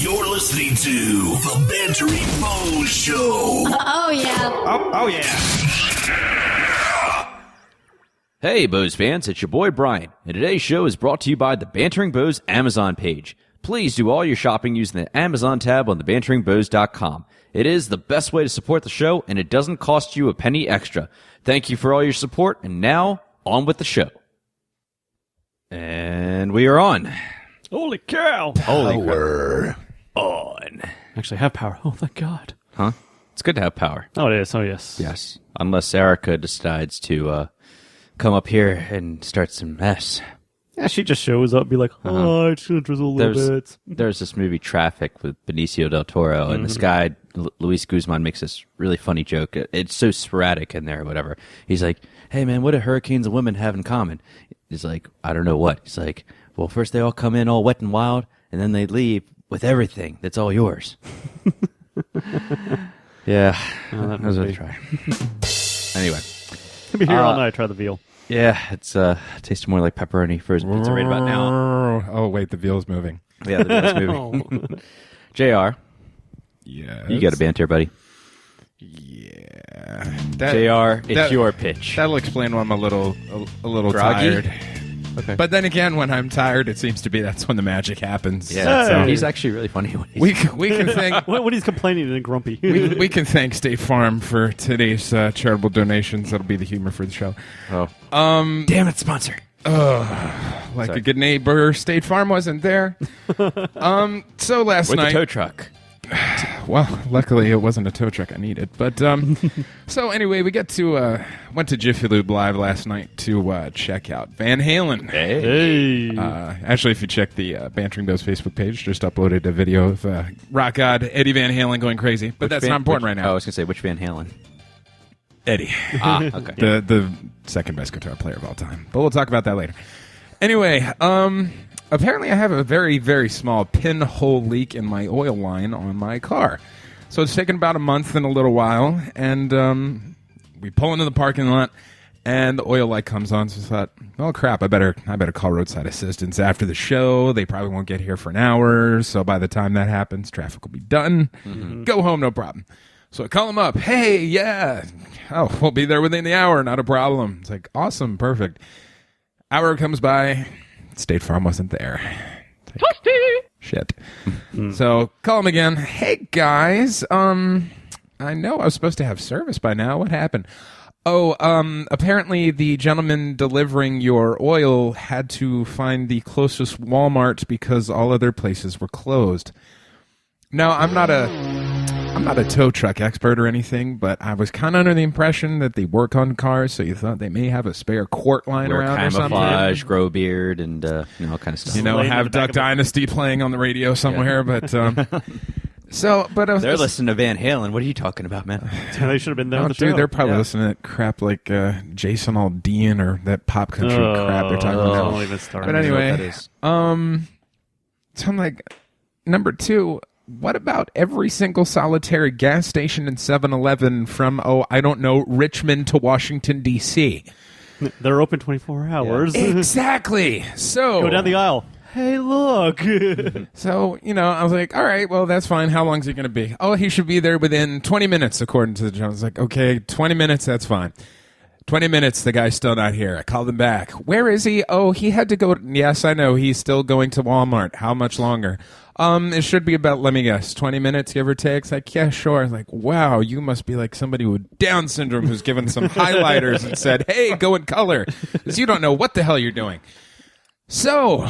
You're listening to the Bantering Bose Show. Oh, yeah. Oh, yeah. Hey, Bose fans, it's your boy Brian, and today's show is brought to you by the Bantering Bose Amazon page. Please do all your shopping using the Amazon tab on thebanteringbose.com. It is the best way to support the show, and it doesn't cost you a penny extra. Thank you for all your support, and now, on with the show. And we are on. Holy cow. Holy crap. On. Actually, I have power. Oh, thank God. Huh? It's good to have power. Oh, it is. Oh, yes. Yes. Unless Erica decides to come up here and start some mess. Yeah, she just shows up, be like, hi, just a little bit. There's this movie Traffic with Benicio del Toro, and this guy, Luis Guzman, makes this really funny joke. It's so sporadic in there or whatever. He's like, hey, man, what do hurricanes and women have in common? He's like, I don't know what. He's like, well, first they all come in all wet and wild, and then they leave with everything that's all yours. Yeah, that was a try. Anyway. I'll be here all night, try the veal. Yeah, it's tastes more like pepperoni frozen pizza right about now. Oh, wait, the veal's moving. Yeah, the veal's moving. JR. Yeah. You got a banter, buddy. Yeah. JR, it's your pitch. That'll explain why I'm a little Groggy? tired. Okay. But then again, when I'm tired, it seems to be that's when the magic happens. Yeah, Hey. he's actually really funny. When he's We can thank When he's complaining and grumpy. we can thank State Farm for today's charitable donations. That'll be the humor for the show. Damn it, sponsor. Like Sorry. a good neighbor, State Farm wasn't there. So last With night, the tow truck. well, luckily it wasn't a tow truck I needed. But so anyway, we went to Jiffy Lube Live last night to check out Van Halen. Hey. Actually, if you check the Bantering Bose Facebook page, just uploaded a video of rock god Eddie Van Halen going crazy. But that's not important right now. Oh, I was going to say, which Van Halen? Eddie. Okay. The second best guitar player of all time. But we'll talk about that later. Anyway, apparently I have a very, very small pinhole leak in my oil line on my car. So it's taken about a month and a little while, and we pull into the parking lot, and the oil light comes on, so I thought, oh crap, I better call roadside assistance after the show. They probably won't get here for an hour, so by the time that happens, traffic will be done. Go home, no problem. So I call them up. Hey, yeah. Oh, we'll be there within the hour, not a problem. It's like, awesome, perfect. Hour comes by, State Farm wasn't there. Like, shit. So call them again. Hey guys, I know I was supposed to have service by now. What happened? Oh, apparently the gentleman delivering your oil had to find the closest Walmart because all other places were closed. Now, I'm not a tow truck expert or anything, but I was kind of under the impression that they work on cars, so you thought they may have a spare quart lying Wear around or something. camouflage, grow a beard, and all kind of stuff. You know, Laying in the have back Duck of the- Dynasty playing on the radio somewhere, but They're listening to Van Halen. What are you talking about, man? They should have been there Oh, with the dude, show. they're probably Yeah. listening to that crap like Jason Aldean or that pop country crap they're talking I about. won't even start. But I don't know anyway, what that is. So I'm like, number two, what about every single solitary gas station and 7-Eleven from, I don't know, Richmond to Washington, D.C.? They're open 24 hours. Exactly. So Go down the aisle. Hey, look. So, I was like, all right, well, that's fine. How long is he going to be? Oh, he should be there within 20 minutes, according to the gentleman. I was like, okay, 20 minutes, that's fine. 20 minutes, the guy's still not here. I called him back. Where is he? Oh, he had to go. Yes, I know. He's still going to Walmart. How much longer? It should be about, let me guess, 20 minutes, give or take. It's like, yeah, sure. I was like, wow, you must be like somebody with Down syndrome who's given some highlighters and said, hey, go in color, because you don't know what the hell you're doing. So,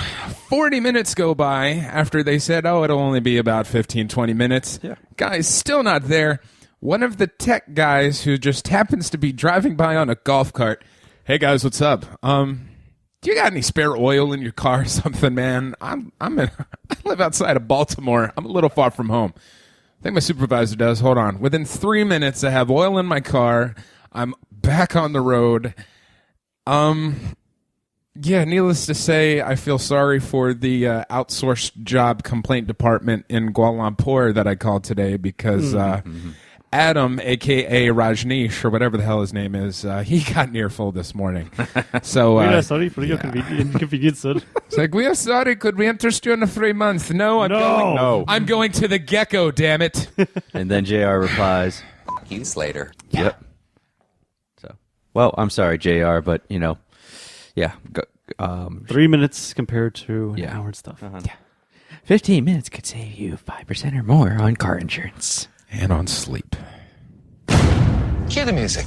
40 minutes go by after they said, it'll only be about 15, 20 minutes. Yeah. Guy's still not there. One of the tech guys who just happens to be driving by on a golf cart. Hey, guys, what's up? Do you got any spare oil in your car or something, man? I live outside of Baltimore. I'm a little far from home. I think my supervisor does. Hold on. Within 3 minutes, I have oil in my car. I'm back on the road. Yeah, needless to say, I feel sorry for the outsourced job complaint department in Kuala Lumpur that I called today because Adam, a.k.a. Rajneesh, or whatever the hell his name is, he got an earful this morning. So, sorry for your inconvenience, sir. It's like, we are sorry, could we interest you in a free month? No, I'm going to the gecko, damn it. And then JR replies, You Slater. Yep. So, well, I'm sorry, JR, but, yeah. 3 minutes compared to an hour and stuff. Yeah. 15 minutes could save you 5% or more on car insurance. And on sleep. Cue the music.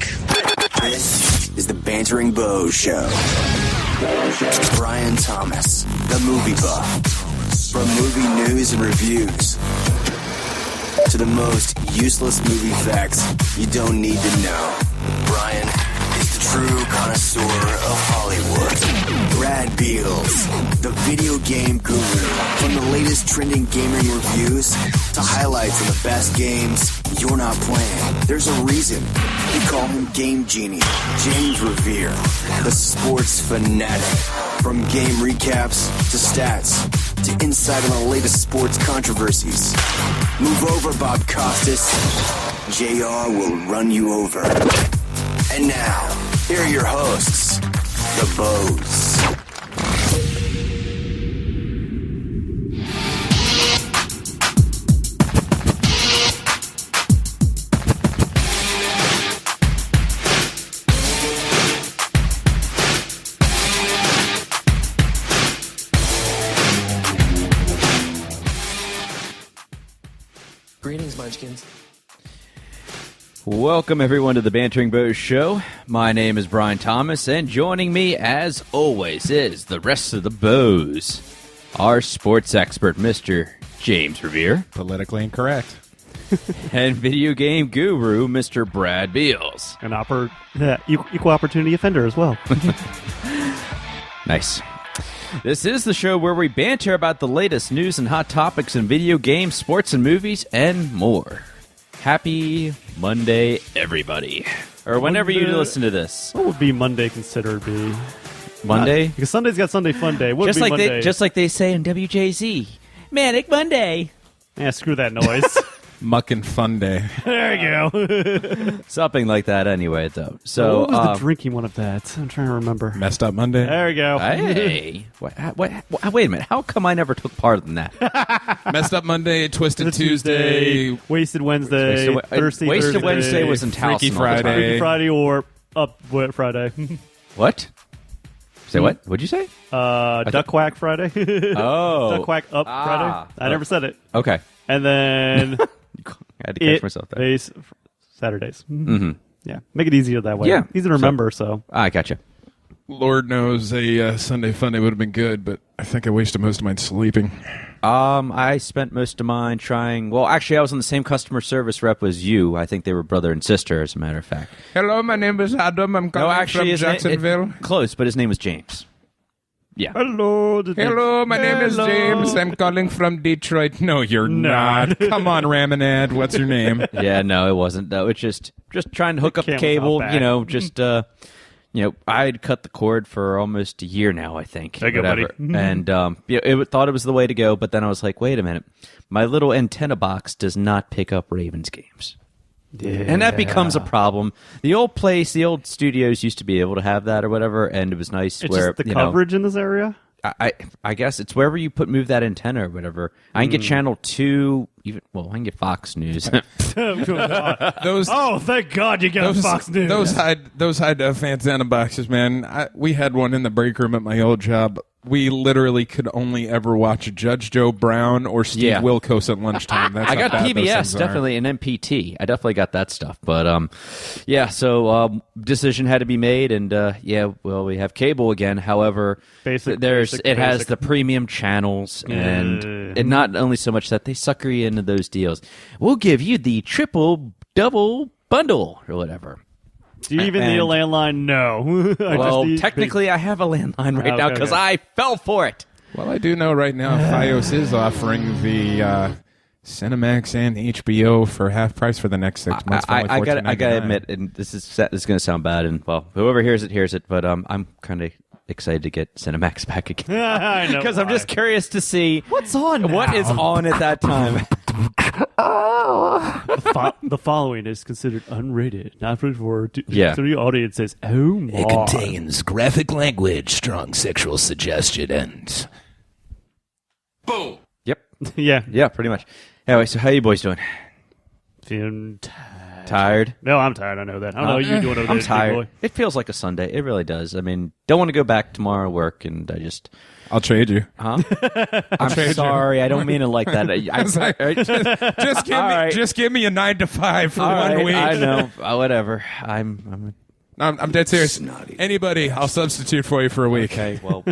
This is the Bantering Bo Show. Brian Thomas, the movie buff. From movie news and reviews to the most useless movie facts you don't need to know. Brian is the true connoisseur of Hollywood. Brad Beals, the video game guru. From the latest trending gaming reviews to highlights of the best games you're not playing. There's a reason we call him Game Genie. James Revere, the sports fanatic. From game recaps to stats to insight on the latest sports controversies. Move over, Bob Costas. JR will run you over. And now, here are your hosts, the Bows. Greetings, Munchkins. Welcome, everyone, to the Bantering Bows Show. My name is Brian Thomas, and joining me, as always, is the rest of the Bows. Our sports expert, Mr. James Revere. Politically incorrect. And video game guru, Mr. Brad Beals. An equal opportunity offender as well. Nice. This is the show where we banter about the latest news and hot topics in video games, sports, and movies, and more. Happy Monday, everybody. Or whenever you listen to this. What would be Monday considered be? Monday? Because Sunday's got Sunday Fun Day. What would Just be like Monday? just like they say in WJZ. Manic Monday. Yeah, screw that noise. Muckin' Fun Day. There you go. Something like that anyway, though. So, what was the drinking one of that? I'm trying to remember. Messed Up Monday. There we go. Hey. Wait a minute. How come I never took part in that? Messed Up Monday, Twisted Tuesday. Wasted Wednesday, Thirsty Wasted Thursday, Wednesday was in Towson Freaky all the time. Friday. Freaky Friday or Up Friday. What? Say what? What'd you say? Duck Quack Friday. Oh. Duck Quack Up Friday. I never said it. Okay. And then I had to catch myself there. Base Saturdays. Mm-hmm. Yeah, make it easier that way. Yeah. Easy to remember. So I gotcha. Lord knows a Sunday Fun Day would have been good, but I think I wasted most of mine sleeping. I spent most of mine trying. Well, actually, I was on the same customer service rep as you. I think they were brother and sister, as a matter of fact. Hello, my name is Adam. I'm calling from Jacksonville. Close, but his name was James. Yeah. hello, My name is James. I'm calling from Detroit. No, you're not. Come on, Ramanad. What's your name? Yeah, no, it wasn't though. It's just trying to hook up the cable. I'd cut the cord for almost a year now, I think. There you go, buddy. And thought it was the way to go, but then I was like, wait a minute, my little antenna box does not pick up Ravens games. Yeah. And that becomes a problem. The old studios used to be able to have that or whatever, and it was nice. It's where just the coverage in this area. I guess it's wherever you move that antenna or whatever. I can get Channel 2, I can get Fox News. Oh, thank God you got Fox News. Those high def antenna boxes, man. We had one in the break room at my old job. We literally could only ever watch Judge Joe Brown or Steve Wilkos at lunchtem. That's I got how bad those PBS, things are. definitely, and MPT. I definitely got that stuff. But, so decision had to be made, and, we have cable again. However, it has the premium channels, and not only so much that they sucker you into those deals. We'll give you the triple, double bundle or whatever. Do you even need a landline? No. Technically, I have a landline right now because I fell for it. Well, I do know right now Fios is offering the Cinemax and HBO for half price for the next 6 months. I gotta admit, and this is going to sound bad, and whoever hears it. But I'm kind of excited to get Cinemax back again I know because I'm just curious to see what's on. What is on at that time. The following is considered unrated, not for Yeah. the audiences. Oh my! It contains graphic language, strong sexual suggestion, and Yep. Yeah, Yeah, pretty much. Anyway, so how you boys doing? feeling Tired? No, I'm tired. I know that. I don't know how you doing over there, I'm big tired. boy. It feels like a Sunday. It really does. I mean, don't want to go back tomorrow to work, and I just... I'll trade you. Huh? I'm trade you. sorry. I don't mean it like that. Just give me a 9 to 5 for All 1 right, week. I know. Whatever. I'm I'm dead serious. Anybody, I'll substitute for you for a week. okay. Well,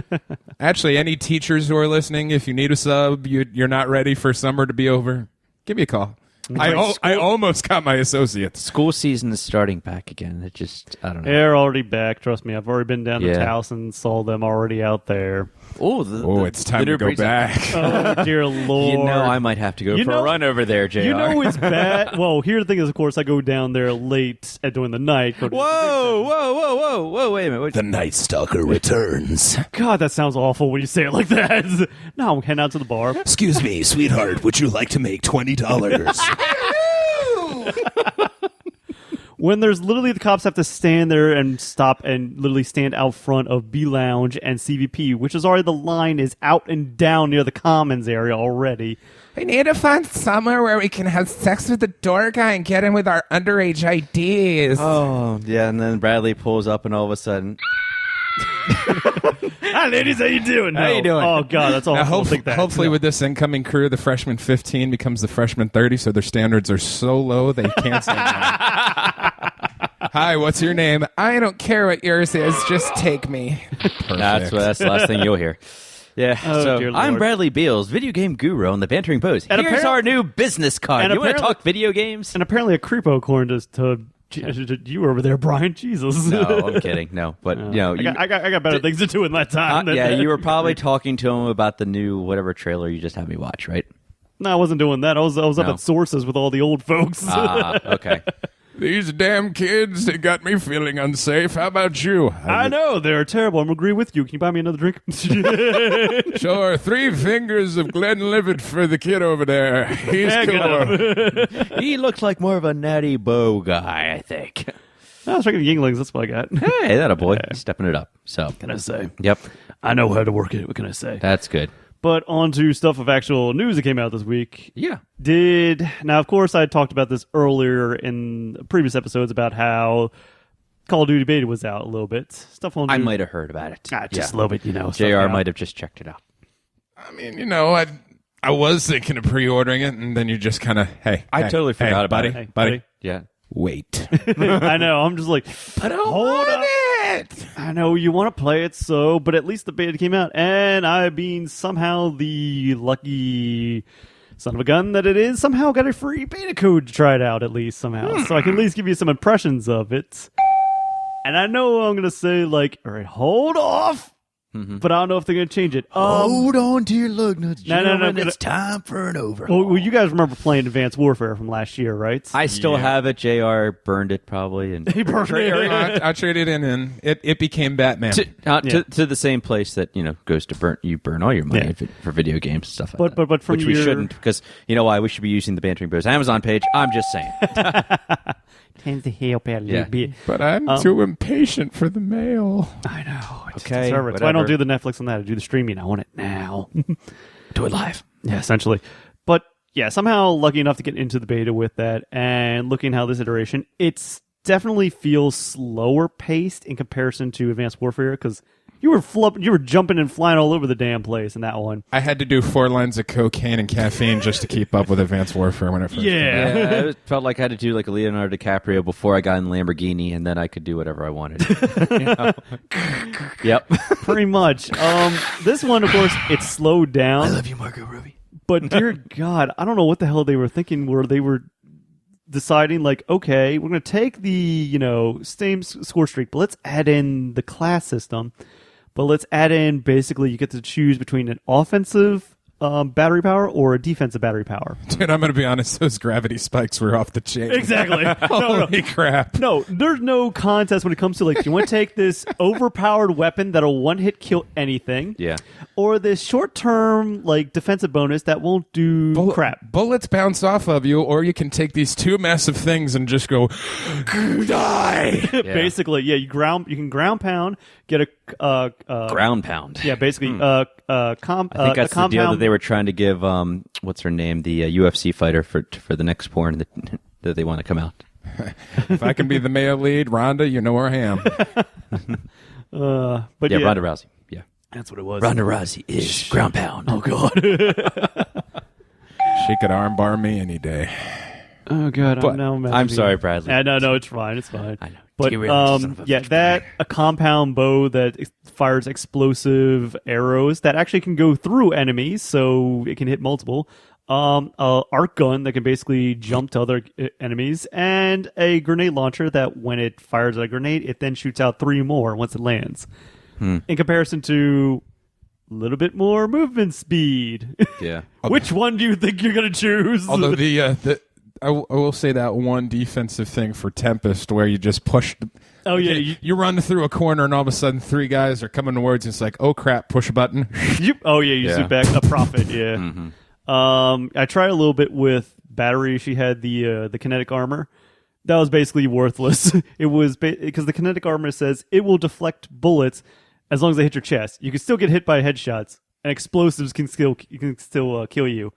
Actually, any teachers who are listening, if you need a sub, you're not ready for summer to be over, give me a call. I almost got my associates. school season is starting back again. It just, I don't know. They're already back. Trust me. I've already been down to Yeah. Taos and saw them already out there. Oh, It's time to go back. Oh dear Lord! You know, I might have to go You for a know- run over there, JR. You know it's bad. Well, here the thing is, of course, I go down there late during the night. Whoa, wait a minute. the Night Stalker returns. God, that sounds awful when you say it like that. No, I'm heading out to the bar. Excuse me, sweetheart, would you like to make $20? When there's literally the cops have to stand there and stop and literally stand out front of B Lounge and CVP, which is already the line is out and down near the Commons area already. We need to find somewhere where we can have sex with the door guy and get in with our underage IDs. Oh, yeah, and then Bradley pulls up, and all of a sudden... Hi, ladies, how you doing? How you doing? Oh God, that's all. Now, No. hopefully with this incoming crew, the freshman 15 becomes the freshman 30, so their standards are so low they can't say no. Hi, what's your name? I don't care what yours is. Just take me. That's the last thing you'll hear. Yeah, Oh, so dear I'm Lord. Bradley Beals, video game guru on the Bantering Pose. And Here's our new business card. and You want to apparently- talk video games? And apparently a creepo according to you over there, Brian. Jesus. No, I'm kidding. No, but you know, I got better things to do in that time. yeah, you were probably talking to him about the new whatever trailer you just had me watch, right? No, I wasn't doing that. I was up No. at Sources with all the old folks. Okay. These damn kids, they got me feeling unsafe. How about you? I know they're terrible. I'm agree with you. Can you buy me another drink? Sure, 3 fingers of Glenlivet for the kid over there. He's cool. He looks like more of a Natty Bow guy, I think. I was drinking Yinglings. That's what I got. Hey, that a boy. He's stepping it up. So, Can I say? yep, I know how to work it. What can I say? that's good. But on to stuff of actual news that came out this week. Yeah. Now, of course, I talked about this earlier in previous episodes about how Call of Duty beta was out a little bit. Stuff on I might have heard about it. just a little bit, stuff JR out. might have just checked it out. I mean, I was thinking of pre-ordering it, and then you just kind of, hey. I totally forgot about buddy, it. Hey, buddy. Yeah. Wait. I know. I'm just like, But hold up. it. I know you want to play it, but at least the beta came out, and I being somehow the lucky son of a gun that it is, somehow got a free beta code to try it out at least somehow, so I can at least give you some impressions of it. And I know I'm gonna say like, all right, hold off, but I don't know if they're gonna change it. Hold on to your lug nuts, No, no, no, gentlemen. but- It's time for an overhaul. well, you guys remember playing Advanced Warfare from last year, right? I still have it. JR burned it probably. And He burned it. I traded it in, and it became Batman. to the same place that, goes to you burn all your money Yeah. for video games and stuff like that. But from which we your- shouldn't, because you know why? We should be using the Bantering Bros Amazon page. I'm just saying. Tends to help out a Yeah. little bit. But I'm too impatient for the mail. I know. It's Okay, conservative. That's why I don't do whatever. the Netflix on that. I do the streaming. I want it now. Do it live. Yeah, essentially. But yeah, somehow lucky enough to get into the beta with that, and looking how this iteration, it's definitely feels slower paced in comparison to Advanced Warfare, because you were jumping and flying all over the damn place in that one. I had to do 4 lines of cocaine and caffeine just to keep up with Advanced Warfare when it first came out. Yeah, it felt like I had to do like a Leonardo DiCaprio before I got in the Lamborghini, and then I could do whatever I wanted. Yep. Pretty much. This one, of course, it's slowed down. I love you, Margot Robbie. But dear God, I don't know what the hell they were thinking, where they were deciding like, okay, we're going to take the, same score streak, but let's add in the class system. But let's add in, basically, you get to choose between an offensive battery power or a defensive battery power. Dude, I'm going to be honest. Those gravity spikes were off the chain. Exactly. Holy crap. No, there's no contest when it comes to, like, do you want to take this overpowered weapon that'll one-hit kill anything? Yeah. Or this short-term, like, defensive bonus that won't do crap? Bullets bounce off of you, or you can take these two massive things and just go, die. Basically, yeah, you can ground pound, get a Ground pound. yeah, basically I think that's the deal that they were trying to give. What's her name? The UFC fighter for the next porn that they want to come out. If I can be the male lead, Rhonda, you know where I am. but Yeah, Ronda Rousey. Yeah, that's what it was. Ronda Rousey is ground pound. Oh god. She could armbar me any day. Oh god. But- I'm sorry, Bradley. No, it's fine. It's fine. I know. But Derailed, son of a yeah, bitch. that a compound bow that fires explosive arrows that actually can go through enemies, so it can hit multiple. A arc gun that can basically jump to other enemies, and a grenade launcher that when it fires a grenade, it then shoots out 3 more once it lands. In comparison to a little bit more movement speed. Yeah. Which one do you think you're going to choose? Although I will say that one defensive thing for Tempest where you just push. Oh, yeah. You run through a corner and all of a sudden 3 guys are coming towards you. It's like, oh crap, push a button. You zoom back. A profit, yeah. I tried a little bit with Battery. She had the kinetic armor. That was basically worthless. It was because the kinetic armor says it will deflect bullets as long as they hit your chest. You can still get hit by headshots, and explosives can still kill you.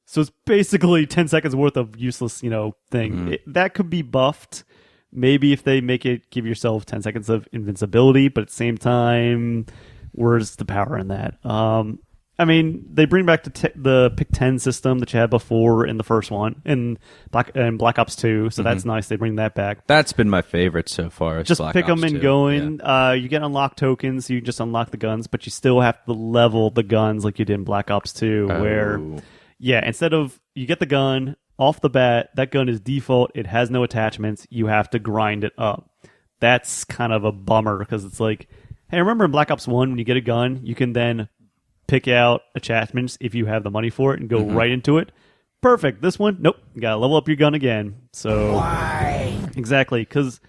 So it's basically 10 seconds worth of useless, thing. That could be buffed. Maybe if they make it, give yourself 10 seconds of invincibility, but at the same time, where's the power in that? I mean, they bring back the pick 10 system that you had before in the first one, in Black Ops 2, so that's nice. They bring that back. That's been my favorite so far. Just Black pick Ops them and 2. going. Yeah. You get unlocked tokens, so you just unlock the guns, but you still have to level the guns like you did in Black Ops 2, where... Yeah, instead of you get the gun off the bat, that gun is default. It has no attachments. You have to grind it up. That's kind of a bummer because it's like, hey, remember in Black Ops 1 when you get a gun, you can then pick out attachments if you have the money for it and go right into it. Perfect. This one, nope. You gotta level up your gun again. So why? Exactly, because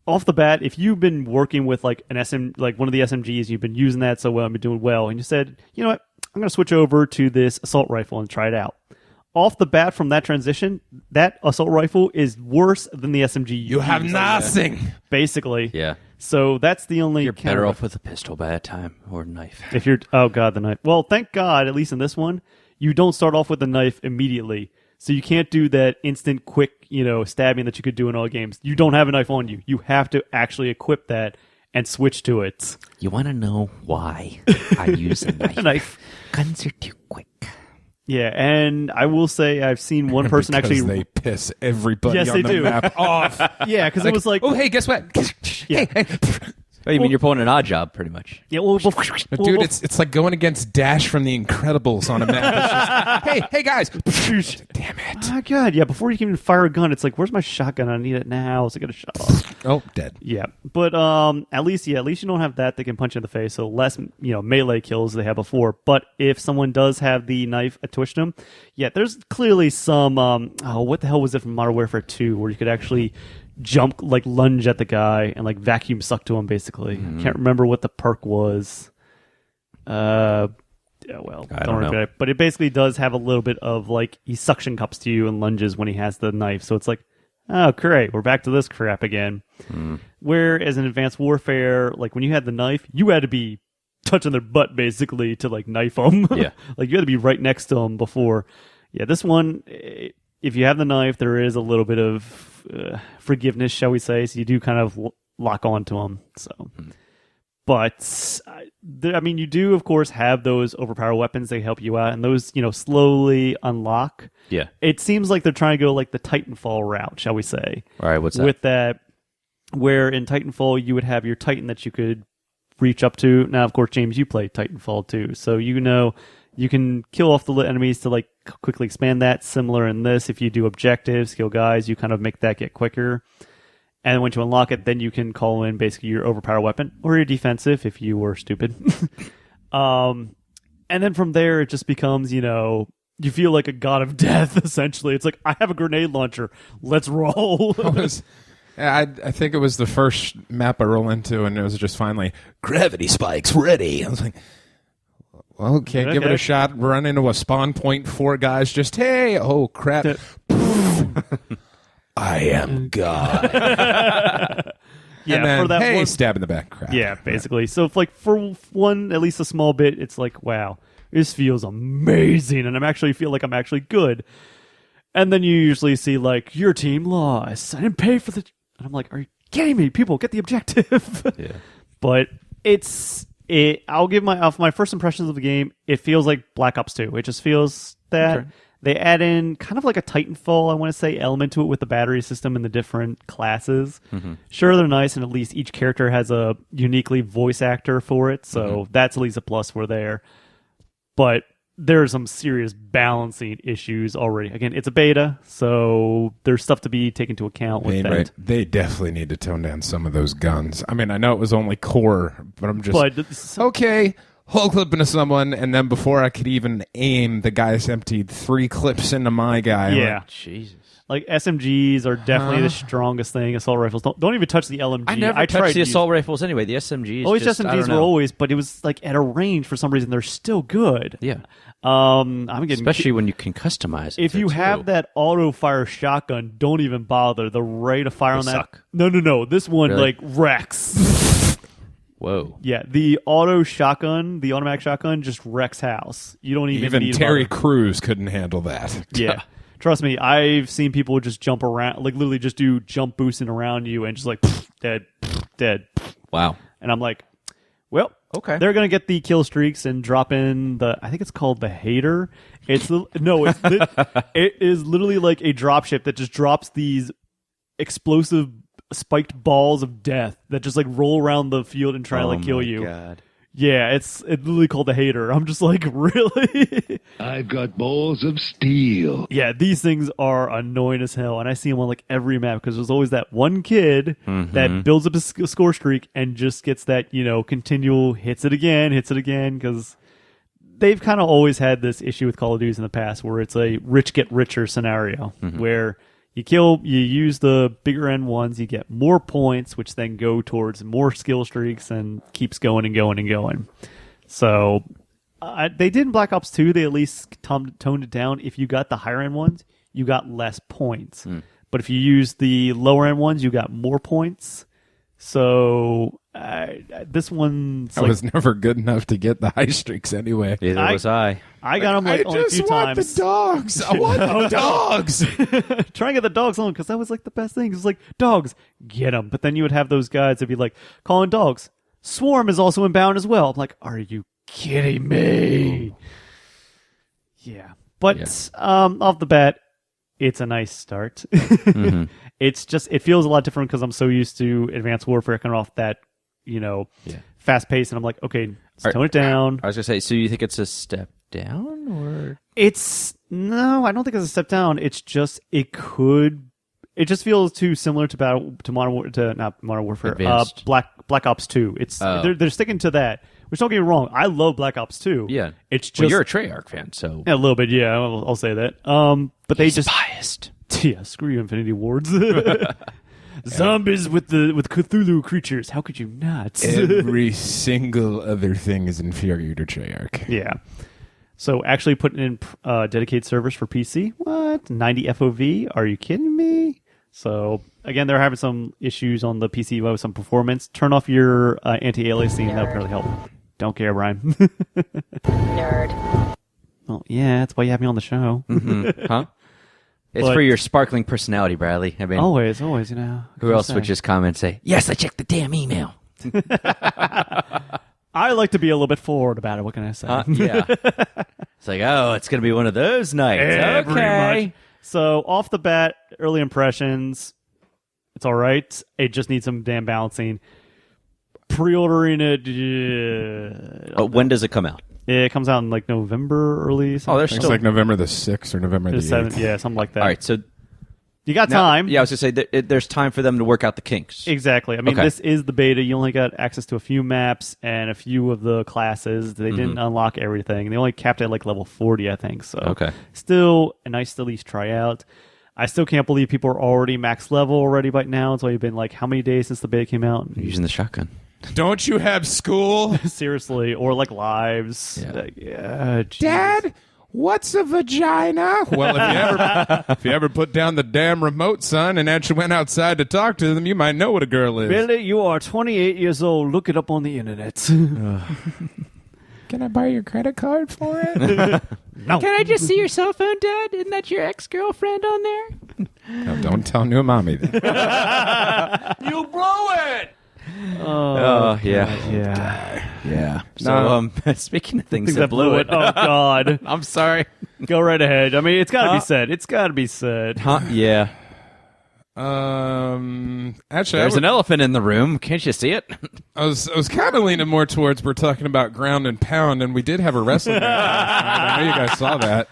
off the bat, if you've been working with like one of the SMGs, you've been using that so well and been doing well, and you said, you know what? I'm going to switch over to this assault rifle and try it out. Off the bat from that transition, that assault rifle is worse than the SMG. You have nothing. Basically. Yeah. So that's the only... You're better off with a pistol by that time, or a knife. If you're... Oh, God, the knife. Well, thank God, at least in this one, you don't start off with the knife immediately. So you can't do that instant, quick, stabbing that you could do in all games. You don't have a knife on you. You have to actually equip that and switch to it. You want to know why I use a knife? Knife. Guns are too quick. Yeah, and I will say I've seen one person Because actually... they piss everybody Yes, on they the do. map off. Yeah, because it was like... Oh, hey, guess what? Yeah. Hey. Oh, you mean you're pulling an odd job, pretty much? Yeah, well, Dude, it's like going against Dash from The Incredibles on a map. It's just, hey guys. Damn it. Oh, God, yeah, before you can even fire a gun, it's like, where's my shotgun? I need it now, so I gotta shut off. Oh, dead. Yeah, but at least you don't have that. They can punch you in the face, so less, melee kills they had before. But if someone does have the knife attached to them, yeah, there's clearly some, what the hell was it from Modern Warfare 2, where you could actually jump, like lunge at the guy and like vacuum suck to him, basically. Can't remember what the perk was. Yeah, well, don't know. But it basically does have a little bit of like he suction cups to you and lunges when he has the knife. So it's like, oh, great, we're back to this crap again. Whereas in Advanced Warfare, like when you had the knife, you had to be touching their butt basically to like knife them. Yeah. Like you had to be right next to them before. Yeah, this one, if you have the knife, there is a little bit of forgiveness, shall we say. So you do kind of lock on to them. So. But, you do, of course, have those overpowered weapons. They help you out, and those, slowly unlock. Yeah. It seems like they're trying to go like the Titanfall route, shall we say. All right, what's that? With that, where in Titanfall, you would have your Titan that you could reach up to. Now, of course, James, you play Titanfall too. So, you can kill off the enemies to like quickly expand that. Similar in this, if you do objectives, kill guys, you kind of make that get quicker. And once you unlock it, then you can call in basically your overpowered weapon or your defensive if you were stupid. And And then from there, it just becomes, you feel like a god of death, essentially. It's like, I have a grenade launcher. Let's roll. I think it was the first map I roll into, and it was just finally, Gravity spikes ready. I was like, well, okay, give it a shot. Run into a spawn point, 4 guys, just, hey, oh, crap. I am God. Yeah, and then, for that hey, one, stab in the back. Crap. Yeah, basically. So, if, like, for one, at least a small bit, it's like, wow, this feels amazing, and feel like I'm actually good. And then you usually see, like, your team lost. I didn't pay for the... And I'm like, are you kidding me? People, get the objective. Yeah. But I'll give my first impressions of the game. It feels like Black Ops 2. It just feels that they add in kind of like a Titanfall, I want to say, element to it with the battery system and the different classes. Mm-hmm. Sure, they're nice, and at least each character has a uniquely voice actor for it, so that's at least a plus for there. But there are some serious balancing issues already. Again, it's a beta, so there's stuff to be taken into account with that. Right. They definitely need to tone down some of those guns. I mean, I know it was only core, but I'm just... okay, whole clip into someone, and then before I could even aim, the guy's emptied 3 clips into my guy. Yeah. Like, Jesus. Like, SMGs are definitely the strongest thing. Assault rifles. Don't even touch the LMG. I never touched the assault rifles anyway. The SMGs. SMGs were always, but it was like at a range for some reason. They're still good. Yeah. I'm getting especially when you can customize it. If you have that auto fire shotgun, don't even bother. The rate of fire on that. Suck. No. This one like wrecks. Whoa. Yeah, the automatic shotgun just wrecks house. You don't even need Terry Crews couldn't handle that. Yeah. Trust me, I've seen people just jump around, like literally just do jump boosting around you and just like dead. Wow. And I'm like, well, okay. They're gonna get the kill streaks and drop in I think it's called the Hater. It is literally like a dropship that just drops these explosive spiked balls of death that just like roll around the field and try to like kill you. God. Yeah, it's literally called the Hater. I'm just like, really? I've got balls of steel. Yeah, these things are annoying as hell, and I see them on like every map because there's always that one kid that builds up a score streak and just gets that, continual hits it again, because they've kind of always had this issue with Call of Duty in the past where it's a rich get richer scenario where you use the bigger end ones, you get more points, which then go towards more skill streaks and keeps going and going and going. So they did in Black Ops 2, they at least toned it down. If you got the higher end ones, you got less points. But if you use the lower end ones, you got more points. So this one's I was never good enough to get the high streaks anyway. Neither was I. I got them like only a few times. I just want the dogs. I want the dogs. Trying to get the dogs on because that was like the best thing. It was like, dogs, get them. But then you would have those guys that'd be like, calling dogs. Swarm is also inbound as well. I'm like, are you kidding me? Yeah. But off the bat, it's a nice start. It's just, it feels a lot different because I'm so used to Advanced Warfare coming off that, fast pace. And I'm like, okay, let's tone it down. I was going to say, so you think it's a step down or? No, I don't think it's a step down. It's just, it just feels too similar to not Modern Warfare, Black Ops 2. They're sticking to that. Which, don't get me wrong, I love Black Ops 2. Yeah. It's just... Well, you're a Treyarch fan, so... A little bit, yeah, I'll say that. But they just... biased. Yeah, screw you, Infinity Wards. Zombies with Cthulhu creatures. How could you not? Every single other thing is inferior to Treyarch. Yeah. So actually putting in dedicated servers for PC? What? 90 FOV? Are you kidding me? So, again, they're having some issues on the PC with some performance. Turn off your anti-aliasing. That would really help. Don't care, Brian. Nerd. Well, yeah, that's why you have me on the show. Huh? It's for your sparkling personality, Bradley. I mean, always, Who else would just comment and say, yes, I checked the damn email. I like to be a little bit forward about it. What can I say? Yeah. It's like, it's going to be one of those nights. Pretty much. So, off the bat, early impressions, it's all right. It just needs some damn balancing. Pre-ordering it... when does it come out? It comes out in like November, early. There's It's like November the 6th or November the 8th. 7th. Yeah, something like that. All right, so You got Now- time. Yeah, I was going to say there's time for them to work out the kinks. Exactly. I mean, Okay. this is the beta. You only got access to a few maps and a few of the classes. They didn't unlock everything. They only capped at like level 40, I think. So Okay. still a nice to at least try out. I still can't believe people are already max level already by now. It's only been like how many days since the beta came out? Using the shotgun. Don't you have school? Seriously. Or like lives. Yeah. Like, yeah, geez. Dad, what's a vagina? Well, if you ever put down the damn remote, son, and actually went outside to talk to them, you might know what a girl is. Billy, you are 28 years old. Look it up on the internet. Can I borrow your credit card for it? No. Can I just see your cell phone, Dad? Isn't that your ex-girlfriend on there? No, don't tell new mommy that. You blow it! Oh, yeah. Yeah. Yeah. So, speaking of things that blew it. Oh, God. I'm sorry. Go right ahead. I mean, it's got to be said. It's got to be said. Huh? Yeah. Actually, There's an elephant in the room. Can't you see it? I was kind of leaning more towards we're talking about ground and pound, and we did have a wrestling match last night. I know you guys saw that.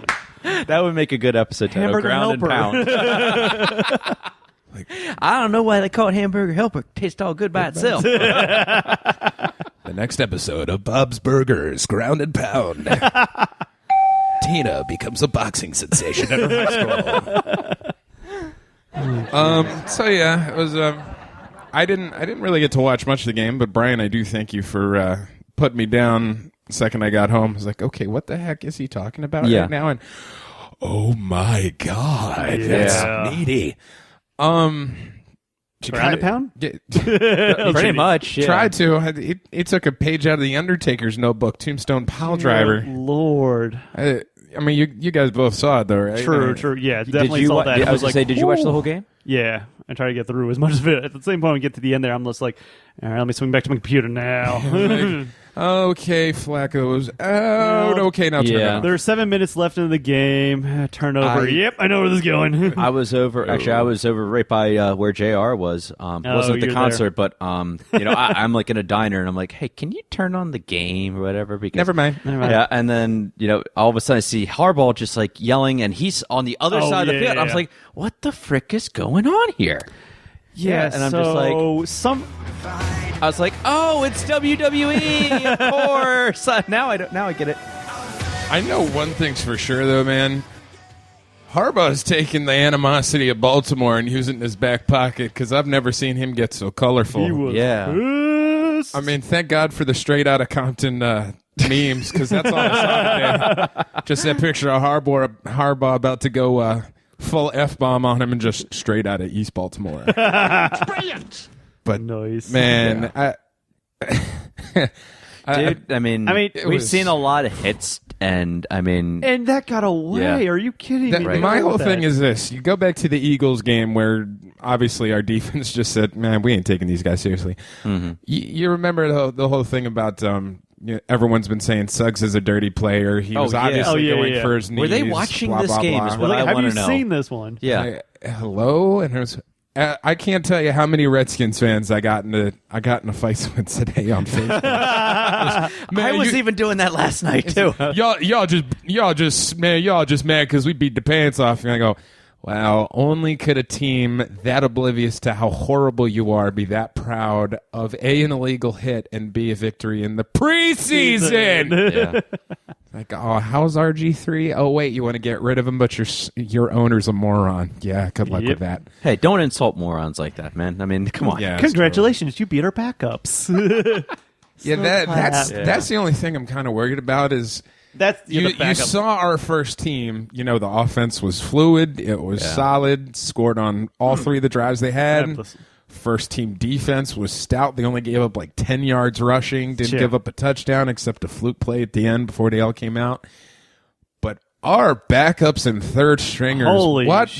That would make a good episode title. Hamburger Ground and helper. pound. I don't know why they call it hamburger helper. Tastes all good by itself. The next episode of Bob's Burgers, Ground and Pound. Tina becomes a boxing sensation at her high school. So yeah, it was. I didn't really get to watch much of the game, but Brian, I do thank you for putting me down the second I got home. I was like, okay, what the heck is he talking about right now? And Oh my God, that's needy. Ground and pound? Pretty much. Yeah. Tried to. He took a page out of the Undertaker's notebook, Tombstone Pile Driver. Lord. I mean, you guys both saw it though, right? True. Yeah, definitely Did you saw wa- that. did- It I was was going to say, did you watch the whole game? Yeah, I try to get through as much of it. At the same point, we get to the end there, I'm just like, all right, let me swing back to my computer now. Okay, Flacco's out. Okay, now turn it Yeah. on. There's 7 minutes left in the game. Turnover. Yep, I know where this is going. I was over right by where JR was. Wasn't at the you're concert, but I'm like in a diner and I'm like, hey, can you turn on the game or whatever? Because Never mind. Yeah, and then all of a sudden I see Harbaugh just like yelling, and he's on the other side of the field. I was like, what the frick is going on here? Yeah, and I'm just like, I was like, oh, it's WWE, of course. Now I get it. I know one thing's for sure, though, man. Harbaugh's taking the animosity of Baltimore and using it in his back pocket because I've never seen him get so colorful. he was Yeah. pissed. I mean, thank God for the straight out of Compton memes because that's all I saw today. Just that picture of Harbaugh about to go full F-bomb on him and just straight out of East Baltimore. Brilliant! But, Nice. man, Dude, I mean, it we've was- seen a lot of hits, and I mean, And that got away. Yeah. Are you kidding me? my Look whole at thing that. is this. You go back to the Eagles game where obviously our defense just said, man, we ain't taking these guys seriously. You remember the whole thing about everyone's been saying Suggs is a dirty player. He was yeah. obviously Oh, yeah, going yeah. for his knees. Were they watching blah, this blah, game blah. is what I have wanna you know. seen this one? yeah. Hello, and there's. I can't tell you how many Redskins fans I got into fights with today on Facebook. I was even doing that last night too. y'all just mad because we beat the pants off. And I go, wow, only could a team that oblivious to how horrible you are be that proud of A, an illegal hit, and B, a victory in the preseason. Yeah. Like, oh, how's RG3? Oh, wait, you want to get rid of him, but your owner's a moron. Yeah, good luck with that. Hey, don't insult morons like that, man. I mean, come on. Yeah, Congratulations, you beat our backups. Yeah, that's Yeah. that's the only thing I'm kind of worried about is That's you saw our first team. The offense was fluid. It was solid. Scored on all three of the drives they had. First team defense was stout. They only gave up like 10 yards rushing. Didn't give up a touchdown except a fluke play at the end before they all came out. But our backups and third stringers,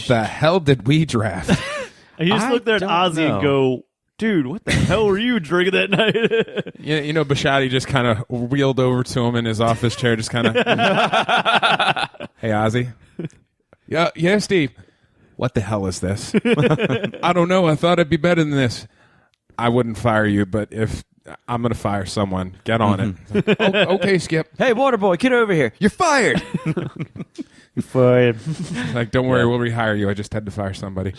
the hell did we draft? I just looked there at don't Ozzy know. and go, dude, what the hell were you drinking that night? Bishotti just kind of wheeled over to him in his office chair, just kind of, hey, Ozzy. Yeah, Steve. What the hell is this? I don't know. I thought it'd be better than this. I wouldn't fire you, but if I'm going to fire someone. Get on it. Okay, Skip. Hey, water boy, get over here. You're fired. Fine. Like, don't worry, we'll rehire you. I just had to fire somebody.